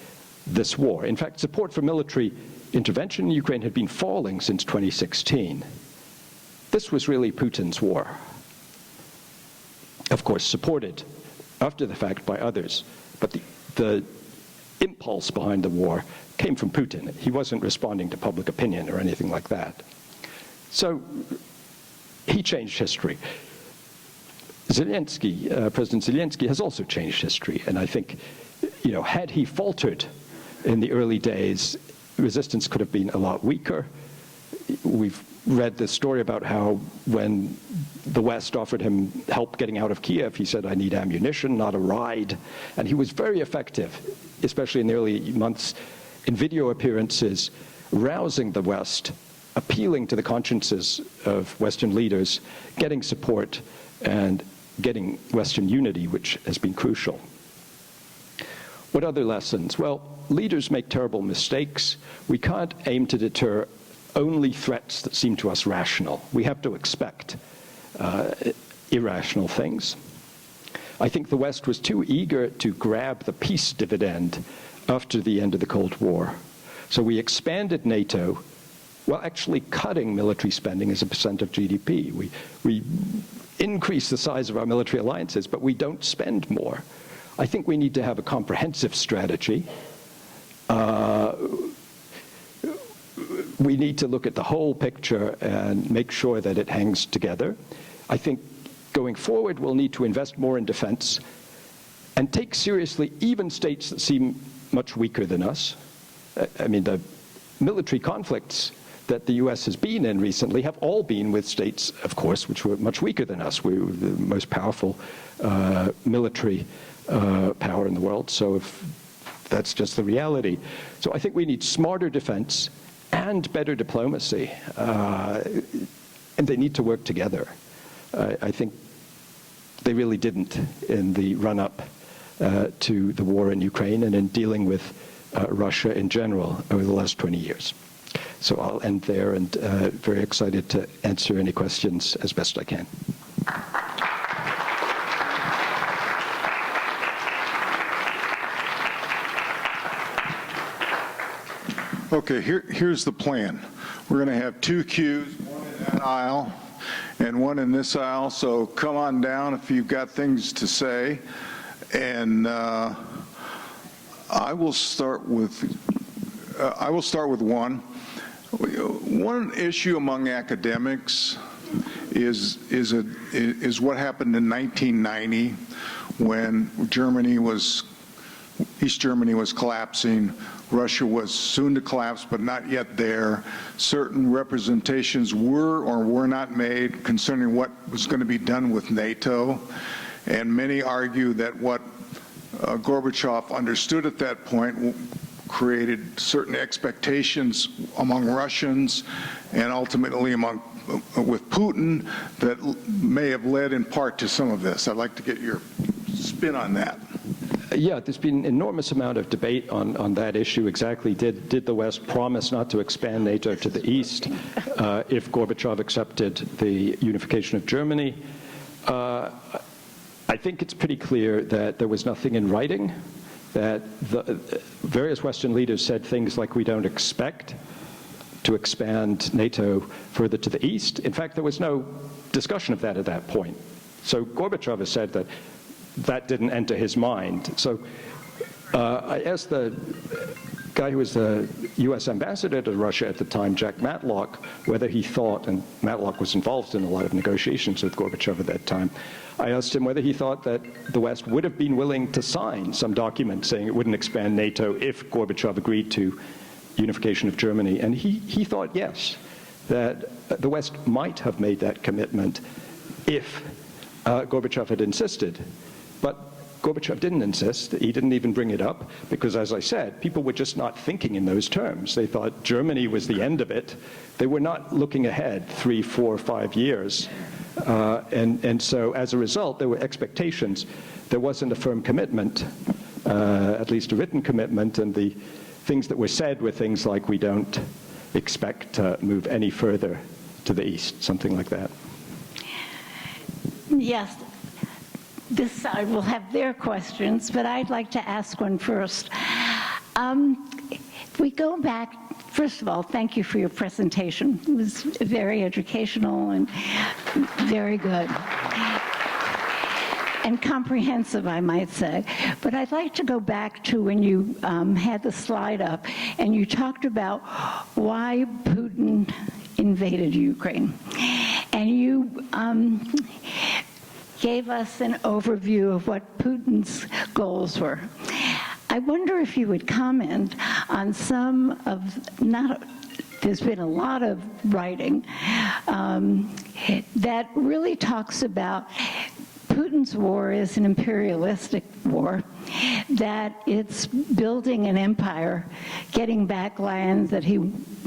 this war. In fact, support for military intervention in Ukraine had been falling since 2016. This was really Putin's war. Of course, supported after the fact by others, but the impulse behind the war came from Putin. He wasn't responding to public opinion or anything like that. So he changed history. President Zelensky has also changed history, and I think, had he faltered in the early days, resistance could have been a lot weaker. We've read this story about how when the West offered him help getting out of Kiev, he said, "I need ammunition, not a ride." And he was very effective, especially in the early months, in video appearances, rousing the West, appealing to the consciences of Western leaders, getting support, and getting Western unity, which has been crucial. What other lessons? Well, leaders make terrible mistakes. We can't aim to deter only threats that seem to us rational. We have to expect irrational things. I think the West was too eager to grab the peace dividend after the end of the Cold War. So we expanded NATO while actually cutting military spending as a percent of GDP. We increase the size of our military alliances, but we don't spend more. I think we need to have a comprehensive strategy. We need to look at the whole picture and make sure that it hangs together. I think going forward, we'll need to invest more in defense and take seriously even states that seem much weaker than us. I mean, the military conflicts that the US has been in recently have all been with states, of course, which were much weaker than us. We were the most powerful military power in the world. So if That's just the reality. So I think we need smarter defense and better diplomacy, and they need to work together. I think they really didn't in the run-up to the war in Ukraine and in dealing with Russia in general over the last 20 years. So I'll end there, and very excited to answer any questions as best I can. Okay, here's the plan. We're going to have two queues, one in that aisle and one in this aisle, so come on down if you've got things to say. And I will start with one. One issue among academics is what happened in 1990 when East Germany was collapsing. Russia was soon to collapse, but not yet there. Certain representations were or were not made concerning what was going to be done with NATO. And many argue that what Gorbachev understood at that point created certain expectations among Russians and ultimately with Putin that may have led in part to some of this. I'd like to get your spin on that. Yeah, there's been an enormous amount of debate on that issue. Exactly, did the West promise not to expand NATO to the east if Gorbachev accepted the unification of Germany? I think it's pretty clear that there was nothing in writing, that the various Western leaders said things like, we don't expect to expand NATO further to the east. In fact, there was no discussion of that at that point. So Gorbachev has said that that didn't enter his mind. So I asked the guy who was the U.S. ambassador to Russia at the time, Jack Matlock, whether he thought, and Matlock was involved in a lot of negotiations with Gorbachev at that time, I asked him whether he thought that the West would have been willing to sign some document saying it wouldn't expand NATO if Gorbachev agreed to unification of Germany. And he thought yes, that the West might have made that commitment if Gorbachev had insisted. But Gorbachev didn't insist. He didn't even bring it up because, as I said, people were just not thinking in those terms. They thought Germany was the end of it. They were not looking ahead 3, 4, 5 years. And so as a result, there were expectations. There wasn't a firm commitment, at least a written commitment, and the things that were said were things like, we don't expect to move any further to the east, something like that. Yes. This side will have their questions, but I'd like to ask one first. If we go back, first of all, thank you for your presentation. It was very educational and very good. And comprehensive, I might say. But I'd like to go back to when you had the slide up and you talked about why Putin invaded Ukraine. And you gave us an overview of what Putin's goals were. I wonder if you would comment on some of, there's been a lot of writing that really talks about Putin's war is an imperialistic war, that it's building an empire, getting back land that he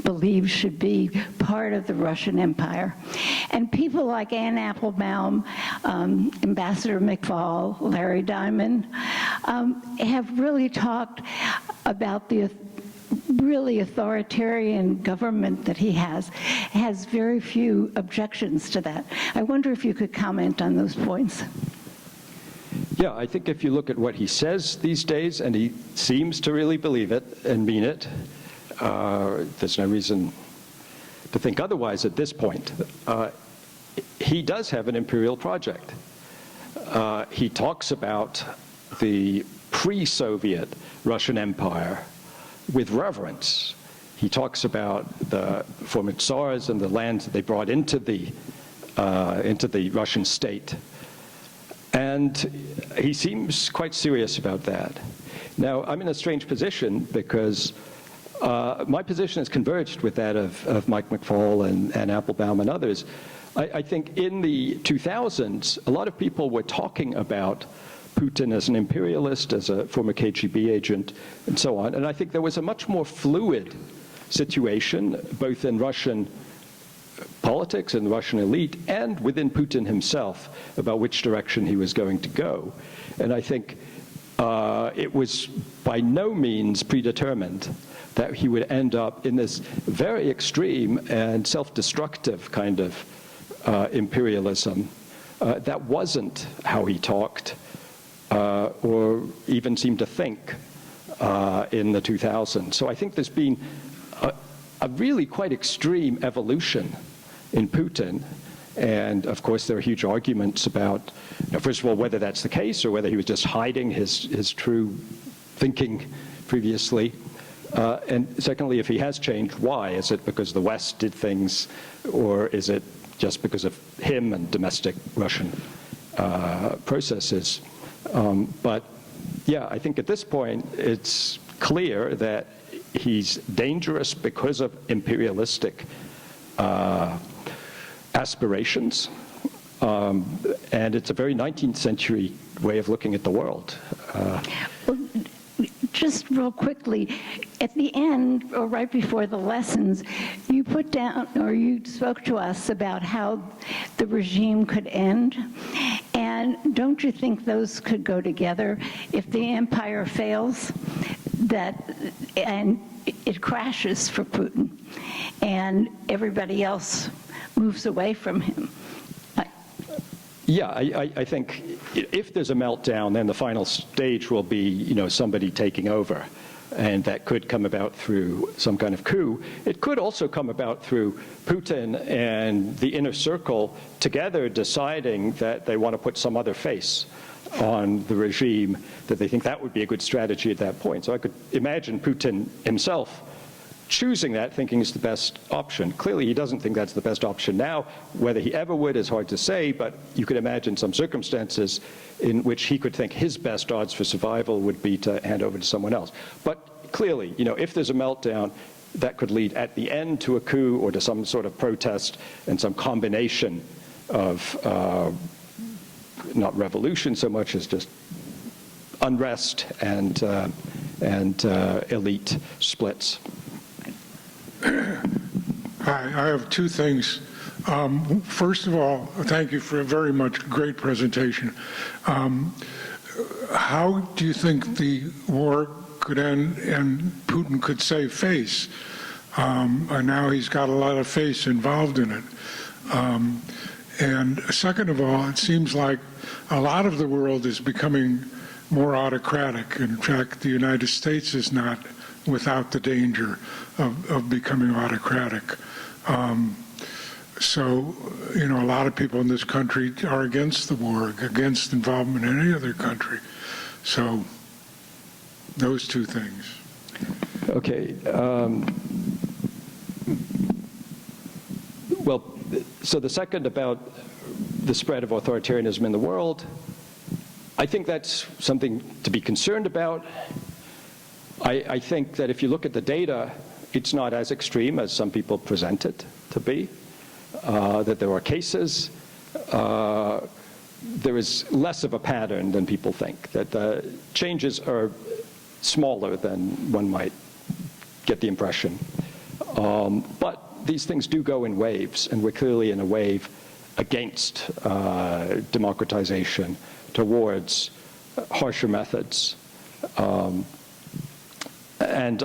believes should be part of the Russian Empire. And people like Anne Applebaum, Ambassador McFaul, Larry Diamond, have really talked about the really authoritarian government that he has very few objections to that. I wonder if you could comment on those points. Yeah, I think if you look at what he says these days, and he seems to really believe it and mean it, there's no reason to think otherwise at this point. He does have an imperial project. He talks about the pre-Soviet Russian Empire with reverence. He talks about the former Tsars and the lands that they brought into the Russian state. And he seems quite serious about that. Now, I'm in a strange position because my position has converged with that of Mike McFaul and Applebaum and others. I think in the 2000s, a lot of people were talking about Putin as an imperialist, as a former KGB agent, and so on. And I think there was a much more fluid situation, both in Russian politics and the Russian elite, and within Putin himself, about which direction he was going to go. And I think it was by no means predetermined that he would end up in this very extreme and self-destructive kind of imperialism. That wasn't how he talked or even seemed to think in the 2000s. So I think there's been a really quite extreme evolution in Putin. And of course, there are huge arguments about, first of all, whether that's the case or whether he was just hiding his true thinking previously. And secondly, if he has changed, why? Is it because the West did things, or is it just because of him and domestic Russian processes? But yeah, I think at this point, it's clear that he's dangerous because of imperialistic aspirations, and it's a very 19th century way of looking at the world. Well, just real quickly, at the end, or right before the lessons, you put down, or you spoke to us about how the regime could end. And don't you think those could go together? If the empire fails, and it crashes for Putin, and everybody else moves away from him. Yeah, I think if there's a meltdown, then the final stage will be, somebody taking over. And that could come about through some kind of coup. It could also come about through Putin and the inner circle together deciding that they want to put some other face on the regime, that they think that would be a good strategy at that point. So I could imagine Putin himself choosing that, thinking it's the best option. Clearly, he doesn't think that's the best option now. Whether he ever would is hard to say, but you could imagine some circumstances in which he could think his best odds for survival would be to hand over to someone else. But clearly, if there's a meltdown, that could lead at the end to a coup or to some sort of protest and some combination of not revolution so much as just unrest and elite splits. Hi, I have two things. First of all, thank you for a very much great presentation. How do you think the war could end and Putin could save face? And now he's got a lot of face involved in it. And second of all, it seems like a lot of the world is becoming more autocratic. In fact, the United States is not without the danger of becoming autocratic. So, a lot of people in this country are against the war, against involvement in any other country. So, those two things. Okay. Well, so the second about the spread of authoritarianism in the world, I think that's something to be concerned about. I think that if you look at the data, it's not as extreme as some people present it to be, that there are cases. There is less of a pattern than people think, that the changes are smaller than one might get the impression. But these things do go in waves, and we're clearly in a wave against democratization, towards harsher methods. And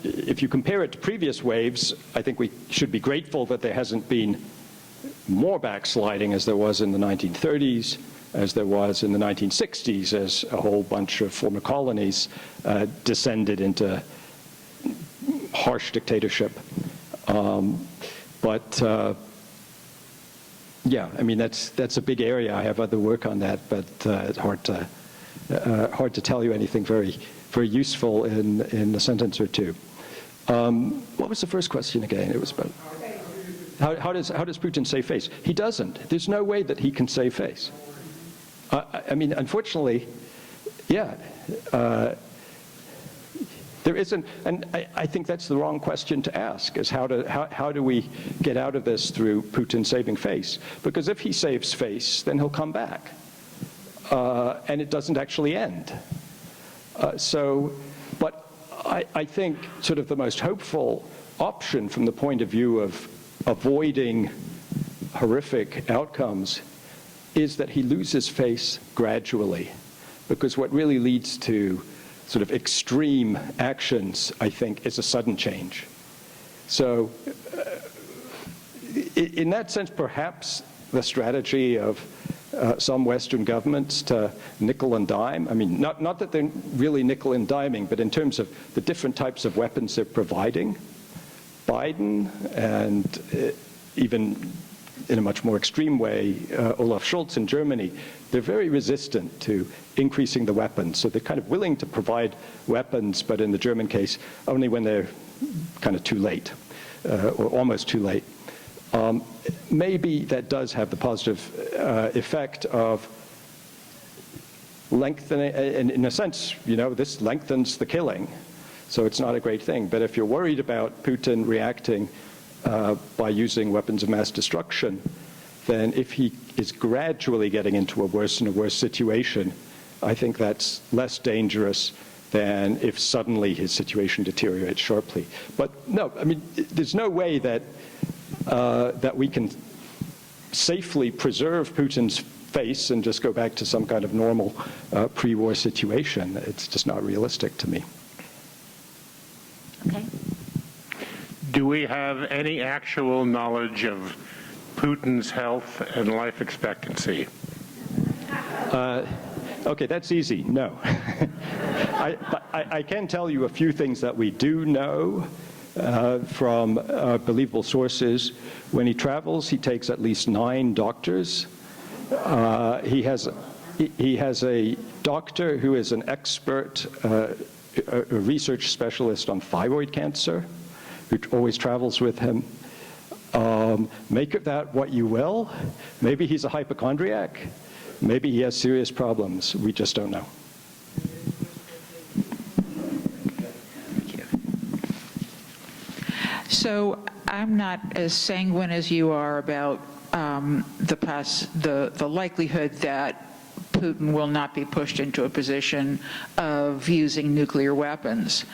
if you compare it to previous waves, I think we should be grateful that there hasn't been more backsliding as there was in the 1930s, as there was in the 1960s, as a whole bunch of former colonies descended into harsh dictatorship. Yeah, I mean, that's a big area. I have other work on that, but it's hard to tell you anything very useful in a sentence or two. What was the first question again? It was about how does Putin save face? He doesn't. There's no way that he can save face. I mean, unfortunately, yeah. There isn't, and I think that's the wrong question to ask, is how do we get out of this through Putin saving face? Because if he saves face, then he'll come back. and it doesn't actually end. But I think sort of the most hopeful option from the point of view of avoiding horrific outcomes is that he loses face gradually, because what really leads to sort of extreme actions, I think, is a sudden change. So in that sense, perhaps the strategy of some Western governments to nickel and dime, I mean, not that they're really nickel and diming, but in terms of the different types of weapons they're providing, Biden and even in a much more extreme way, Olaf Scholz in Germany, they're very resistant to increasing the weapons. So they're kind of willing to provide weapons, but in the German case, only when they're kind of too late, or almost too late. Maybe that does have the positive effect of lengthening, and in a sense, you know, this lengthens the killing. So it's not a great thing. But if you're worried about Putin reacting by using weapons of mass destruction, then if he is gradually getting into a worse and a worse situation, I think that's less dangerous than if suddenly his situation deteriorates sharply. But no, I mean, there's no way that that we can safely preserve Putin's face and just go back to some kind of normal pre-war situation. It's just not realistic to me. Okay. Do we have any actual knowledge of Putin's health and life expectancy? Okay, that's easy. No. I can tell you a few things that we do know from believable sources. When he travels, he takes at least 9 doctors. He has a doctor who is an expert, a research specialist on thyroid cancer, who always travels with him. Make of that what you will. Maybe he's a hypochondriac. Maybe he has serious problems. We just don't know. Thank you. So I'm not as sanguine as you are about the likelihood that Putin will not be pushed into a position of using nuclear weapons,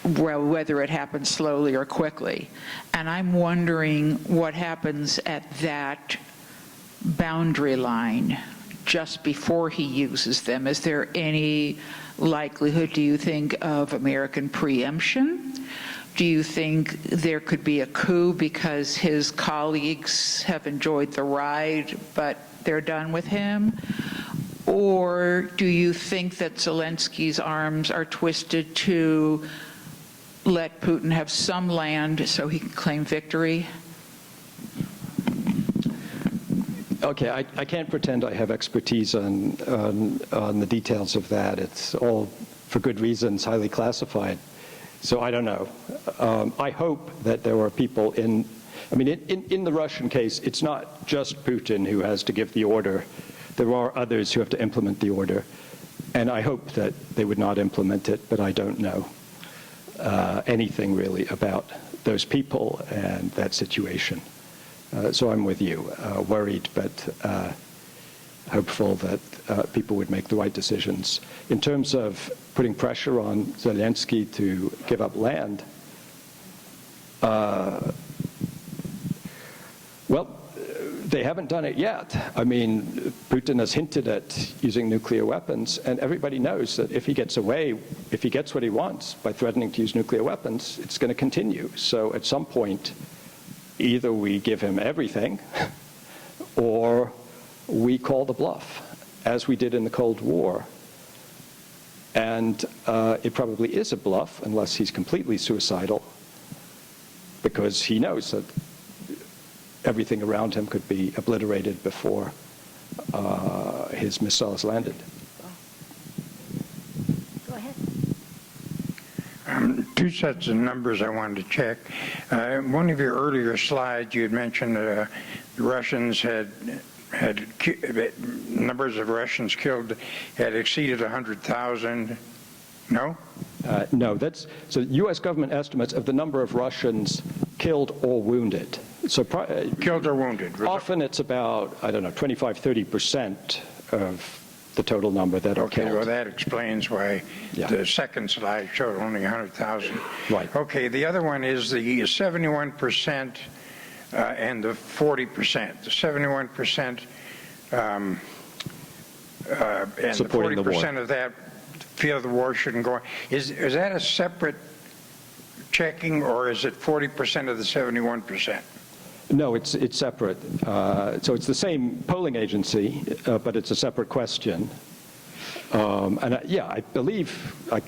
whether it happens slowly or quickly. And I'm wondering what happens at that boundary line just before he uses them. Is there any likelihood, do you think, of American preemption? Do you think there could be a coup because his colleagues have enjoyed the ride, but they're done with him? Or do you think that Zelensky's arms are twisted to let Putin have some land so he can claim victory? Okay, I can't pretend I have expertise on the details of that. It's all, for good reasons, highly classified. So I don't know. I hope that there are people in the Russian case, it's not just Putin who has to give the order. There are others who have to implement the order. And I hope that they would not implement it, but I don't know anything really about those people and that situation. So I'm with you, worried, but hopeful that people would make the right decisions. In terms of putting pressure on Zelensky to give up land, well, they haven't done it yet. I mean, Putin has hinted at using nuclear weapons, and everybody knows that if he gets what he wants by threatening to use nuclear weapons, it's going to continue. So at some point, either we give him everything, or we call the bluff, as we did in the Cold War. And it probably is a bluff, unless he's completely suicidal, because he knows that everything around him could be obliterated before his missiles landed. Go ahead. Two sets of numbers I wanted to check. One of your earlier slides, you had mentioned the Russians had numbers of Russians killed had exceeded 100,000. No? No, so U.S. government estimates of the number of Russians killed or wounded. So killed or wounded. Often it's about, I don't know, 25, 30% of the total number that are Okay, killed. well, that explains why Yeah. the second slide showed only 100,000. Right. Okay, the other one is the 71% and the 40%. The 71% and the Supporting the war. 40% of that feel the war shouldn't go on. Is that a separate checking, or is it 40% of the 71%? No, it's separate. So it's the same polling agency, but it's a separate question. Yeah, I believe, I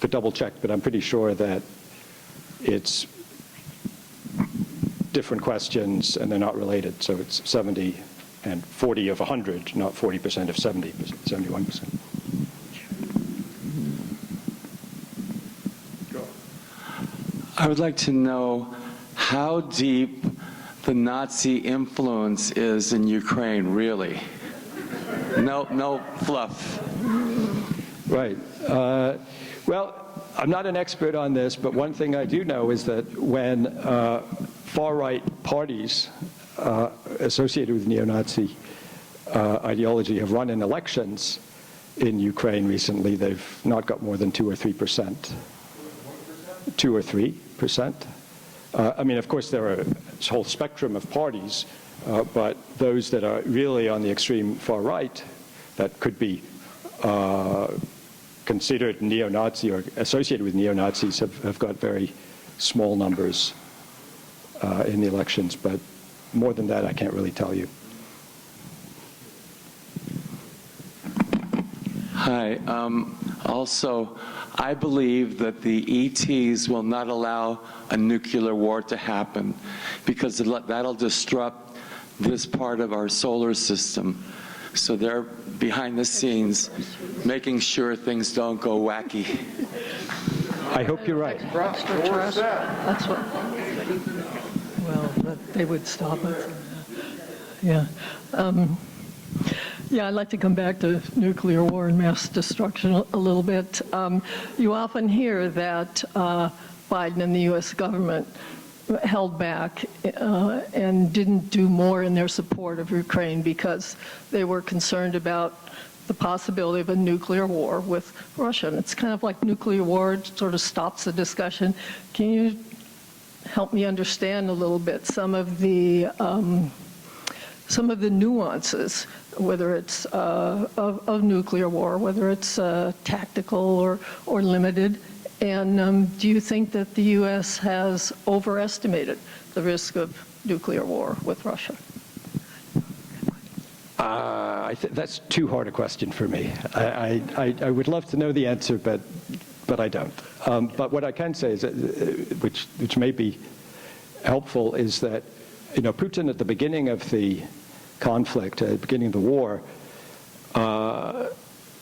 could double check, but I'm pretty sure that it's different questions and they're not related. So it's 70 and 40 of 100, not 40% of 70%, 71%. I would like to know how deep the Nazi influence is in Ukraine, really. No fluff. Right. Well, I'm not an expert on this, but one thing I do know is that when far-right parties associated with neo-Nazi ideology have run in elections in Ukraine recently, they've not got more than 2 or 3%. 2 or 3%. I mean, of course, there are a whole spectrum of parties, but those that are really on the extreme far right, that could be considered neo-Nazi or associated with neo-Nazis, have got very small numbers in the elections. But more than that, I can't really tell you. Hi. Also, I believe that the ETs will not allow a nuclear war to happen because that'll disrupt this part of our solar system. So they're behind the scenes making sure things don't go wacky. I hope you're right. That's what. Well, but they would stop it. Yeah. Yeah, I'd like to come back to nuclear war and mass destruction a little bit. You often hear that Biden and the U.S. government held back and didn't do more in their support of Ukraine because they were concerned about the possibility of a nuclear war with Russia. And it's kind of like nuclear war, it sort of stops the discussion. Can you help me understand a little bit some of the nuances, whether it's of nuclear war, whether it's tactical or limited? And do you think that the U.S. has overestimated the risk of nuclear war with Russia? That's too hard a question for me. I would love to know the answer, but I don't. But what I can say is, that, which may be helpful, is that Putin at the beginning of the conflict, at the beginning of the war,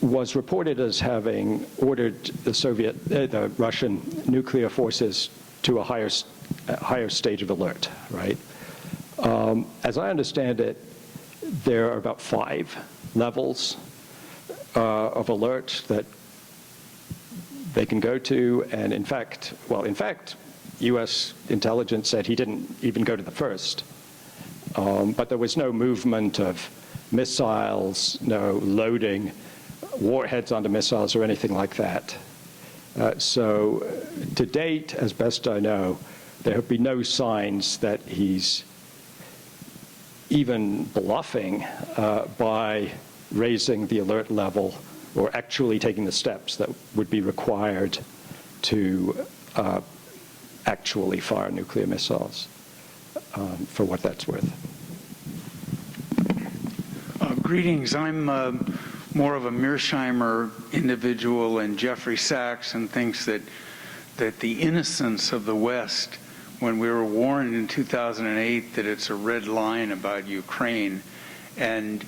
was reported as having ordered the Russian nuclear forces to a higher stage of alert, right? As I understand it, there are about 5 levels of alert that they can go to, and in fact, U.S. intelligence said he didn't even go to the first. But there was no movement of missiles, no loading warheads onto missiles or anything like that. So to date, as best I know, there have been no signs that he's even bluffing by raising the alert level or actually taking the steps that would be required to actually fire nuclear missiles, for what that's worth. Greetings. I'm more of a Mearsheimer individual, and Jeffrey Sachs, and thinks that the innocence of the West, when we were warned in 2008 that it's a red line about Ukraine, and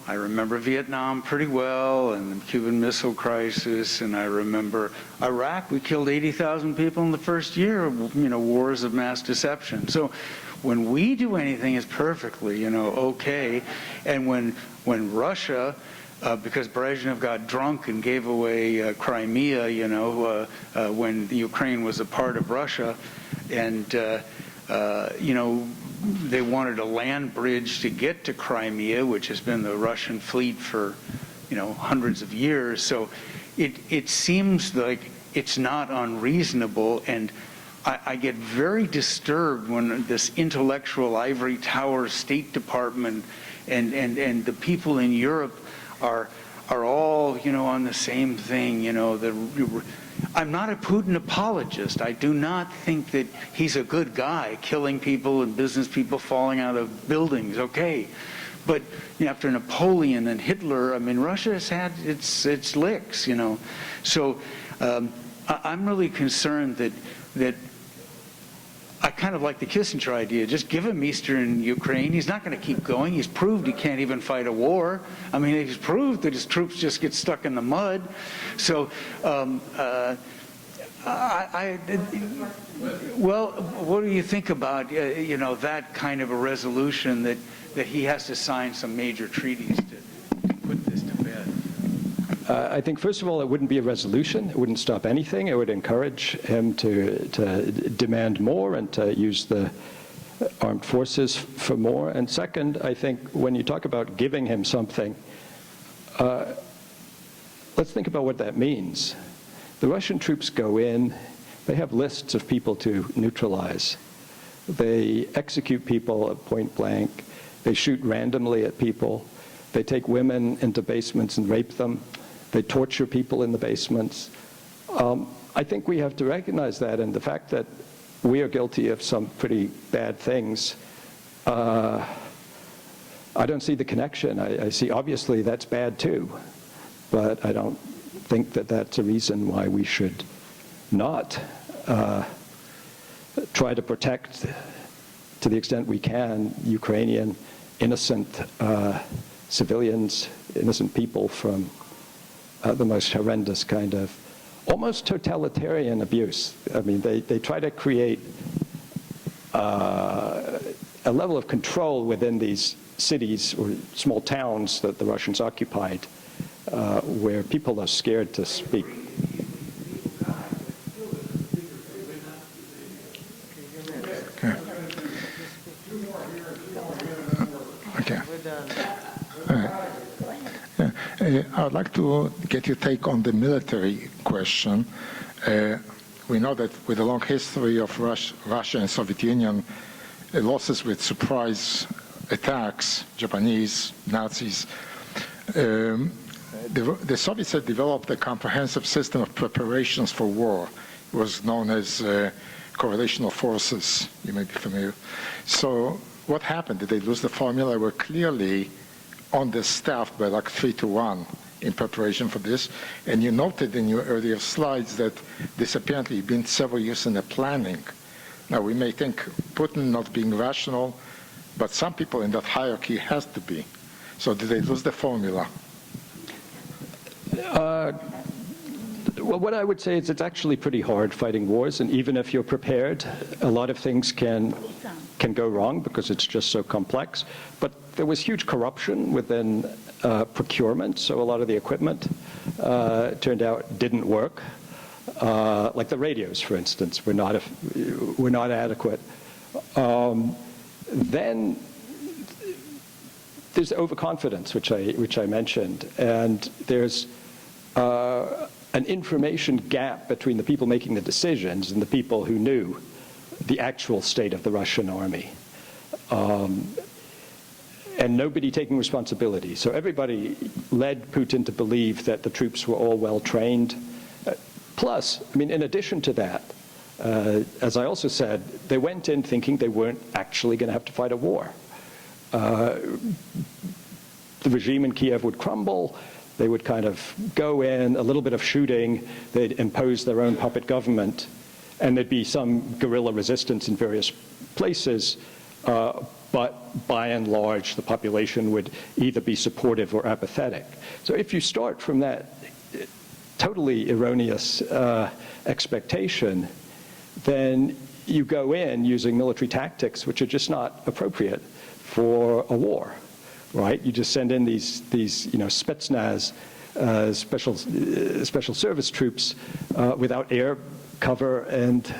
I remember Vietnam pretty well, and the Cuban Missile Crisis, and I remember Iraq. We killed 80,000 people in the first year, wars of mass deception. So when we do anything, it's perfectly, okay. And when Russia, because Brezhnev got drunk and gave away Crimea, when the Ukraine was a part of Russia, and they wanted a land bridge to get to Crimea, which has been the Russian fleet for, hundreds of years. So it seems like it's not unreasonable, and I get very disturbed when this intellectual ivory tower State Department and the people in Europe are all, on the same thing, I'm not a Putin apologist. I do not think that he's a good guy, killing people and business people falling out of buildings, okay. But after Napoleon and Hitler, I mean, Russia has had its licks, So I'm really concerned that I kind of like the Kissinger idea. Just give him eastern Ukraine. He's not going to keep going. He's proved he can't even fight a war. I mean, he's proved that his troops just get stuck in the mud. So, well, what do you think about, that kind of a resolution that he has to sign some major treaties to put this to bed? I think, first of all, it wouldn't be a resolution. It wouldn't stop anything. It would encourage him to demand more and to use the armed forces for more. And second, I think when you talk about giving him something, let's think about what that means. The Russian troops go in. They have lists of people to neutralize. They execute people at point blank. They shoot randomly at people. They take women into basements and rape them. They torture people in the basements. I think we have to recognize that, and the fact that we are guilty of some pretty bad things, I don't see the connection. I see, obviously, that's bad too, but I don't think that that's a reason why we should not try to protect, to the extent we can, Ukrainian innocent civilians, innocent people from the most horrendous kind of almost totalitarian abuse. I mean, they try to create a level of control within these cities or small towns that the Russians occupied, where people are scared to speak. Okay. I would like to get your take on the military question. We know that with a long history of Russia and Soviet Union, losses with surprise attacks, Japanese, Nazis, the Soviets had developed a comprehensive system of preparations for war. It was known as correlational forces. You may be familiar. So what happened? Did they lose the formula? We're clearly on the staff by like 3-1 in preparation for this. And you noted in your earlier slides that this apparently had been several years in the planning. Now, we may think Putin not being rational, but some people in that hierarchy has to be. So did they lose the formula? Well, what I would say is it's actually pretty hard fighting wars, and even if you're prepared, a lot of things can go wrong because it's just so complex. But there was huge corruption within procurement, so a lot of the equipment turned out didn't work. Like the radios, for instance, were not adequate. Then there's overconfidence, which I mentioned, and there's an information gap between the people making the decisions and the people who knew the actual state of the Russian army. And nobody taking responsibility. So everybody led Putin to believe that the troops were all well trained. Plus, I mean, in addition to that, as I also said, they went in thinking they weren't actually going to have to fight a war. The regime in Kiev would crumble. They would kind of go in, a little bit of shooting, they'd impose their own puppet government, and there'd be some guerrilla resistance in various places, but by and large, the population would either be supportive or apathetic. So if you start from that totally erroneous expectation, then you go in using military tactics which are just not appropriate for a war. Right? You just send in these Spetsnaz, special service troops without air cover, and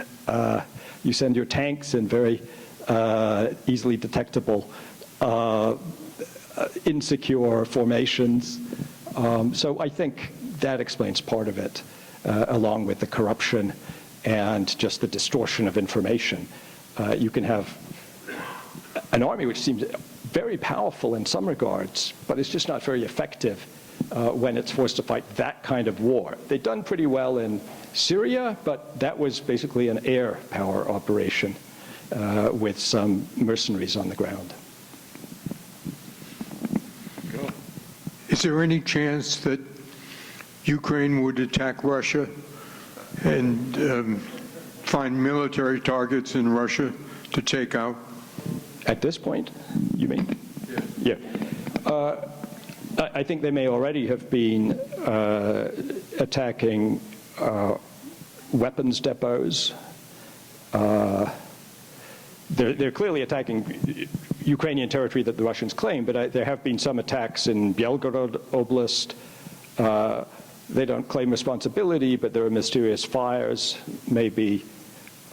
you send your tanks in very easily detectable, insecure formations. So I think that explains part of it, along with the corruption and just the distortion of information. You can have an army which seems very powerful in some regards, but it's just not very effective when it's forced to fight that kind of war. They've done pretty well in Syria, but that was basically an air power operation with some mercenaries on the ground. Is there any chance that Ukraine would attack Russia and find military targets in Russia to take out? At this point, you mean? Yeah. I think they may already have been attacking weapons depots. They're clearly attacking Ukrainian territory that the Russians claim, but there have been some attacks in Belgorod Oblast. They don't claim responsibility, but there are mysterious fires, maybe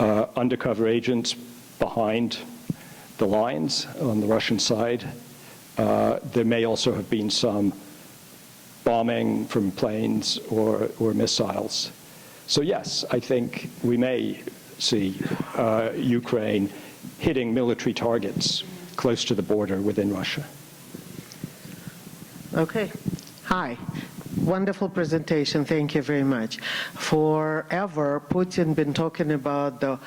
undercover agents behind the lines on the Russian side. There may also have been some bombing from planes or missiles. So yes, I think we may see Ukraine hitting military targets close to the border within Russia. Okay. Hi. Wonderful presentation. Thank you very much. Forever, Putin been talking about the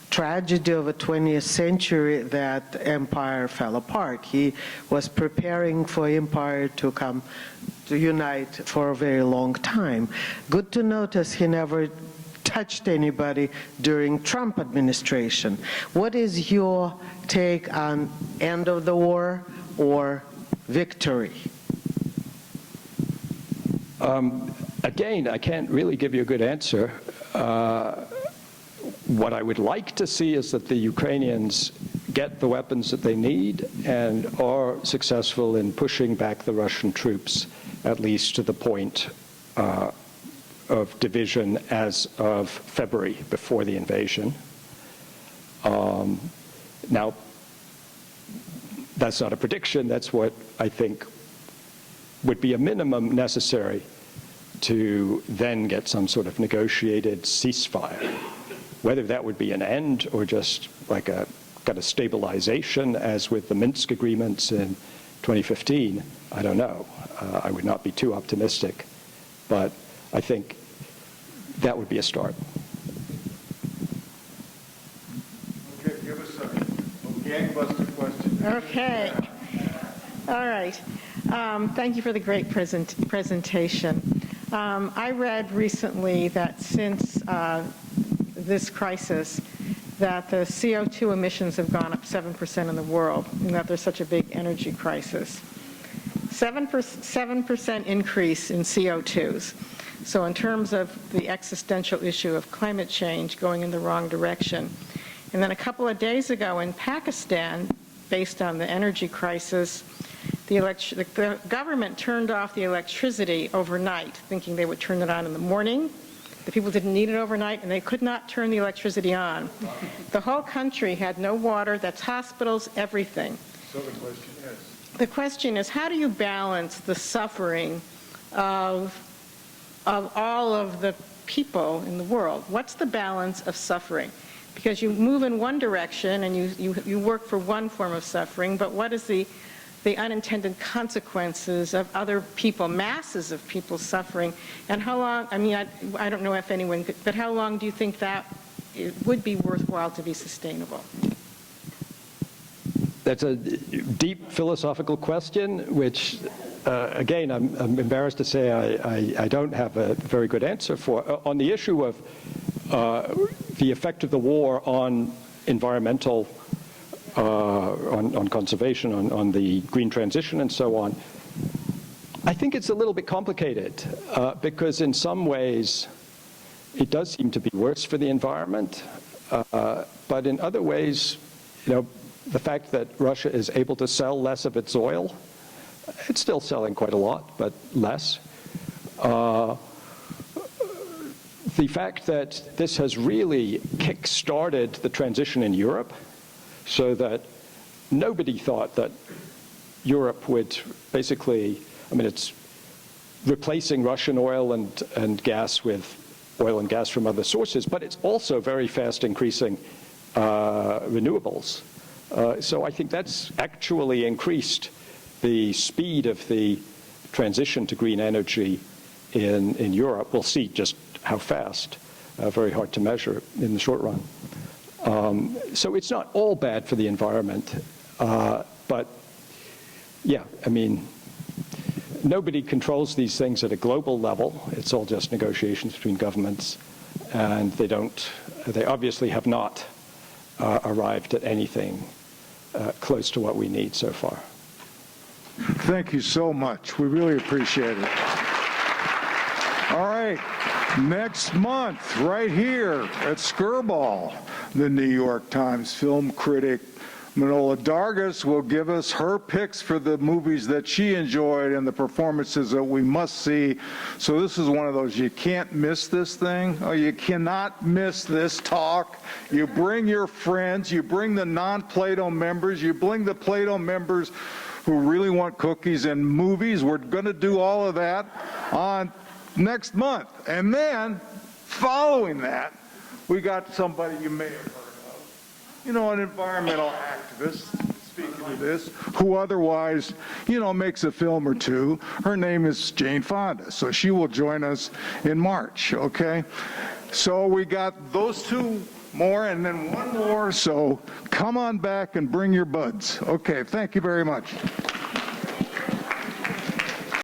tragedy of the 20th century that empire fell apart. He was preparing for empire to come to unite for a very long time. Good to notice he never touched anybody during Trump administration. What is your take on end of the war or victory? Again, I can't really give you a good answer. What I would like to see is that the Ukrainians get the weapons that they need and are successful in pushing back the Russian troops, at least to the point of division as of February, before the invasion. Now, that's not a prediction. That's what I think would be a minimum necessary to then get some sort of negotiated ceasefire. Whether that would be an end or just like a kind of stabilization, as with the Minsk agreements in 2015, I don't know. I would not be too optimistic, but I think that would be a start. Okay, give us a gangbuster question. Okay. All right. Thank you for the great presentation. I read recently that since this crisis, that the CO2 emissions have gone up 7% in the world, and that there's such a big energy crisis. 7% increase in CO2s. So in terms of the existential issue of climate change going in the wrong direction. And then a couple of days ago in Pakistan, based on the energy crisis, the government turned off the electricity overnight, thinking they would turn it on in the morning. The people didn't need it overnight, and they could not turn the electricity on. The whole country had no water. That's hospitals, everything. So the question is? The question is, how do you balance the suffering of all of the people in the world? What's the balance of suffering? Because you move in one direction and you work for one form of suffering, but what is the unintended consequences of other people, masses of people suffering, and how long, I mean, I don't know if anyone could, but how long do you think that it would be worthwhile to be sustainable? That's a deep philosophical question, which, again, I'm embarrassed to say I don't have a very good answer for. On the issue of the effect of the war on environmental on conservation, on the green transition and so on, I think it's a little bit complicated because in some ways it does seem to be worse for the environment, but in other ways, you know, the fact that Russia is able to sell less of its oil, it's still selling quite a lot, but less. The fact that this has really kick-started the transition in Europe, so that nobody thought that Europe would basically, I mean, it's replacing Russian oil and gas with oil and gas from other sources, but it's also very fast increasing renewables. So I think that's actually increased the speed of the transition to green energy in Europe. We'll see just how fast. Very hard to measure in the short run. So it's not all bad for the environment, but yeah, I mean, nobody controls these things at a global level. It's all just negotiations between governments, and they obviously have not arrived at anything close to what we need so far. Thank you so much. We really appreciate it. All right, next month, right here at Skirball, the New York Times film critic Manola Dargis will give us her picks for the movies that she enjoyed and the performances that we must see. So this is one of those, you can't miss this thing. Oh, you cannot miss this talk. You bring your friends, you bring the non-Plato members, you bring the Plato members who really want cookies and movies. We're going to do all of that on next month. And then, following that, we got somebody you may have heard of, you know, an environmental activist, speaking of this, who otherwise, you know, makes a film or two. Her name is Jane Fonda, so she will join us in March, okay? So we got those two more and then one more, so come on back and bring your buds. Okay, thank you very much.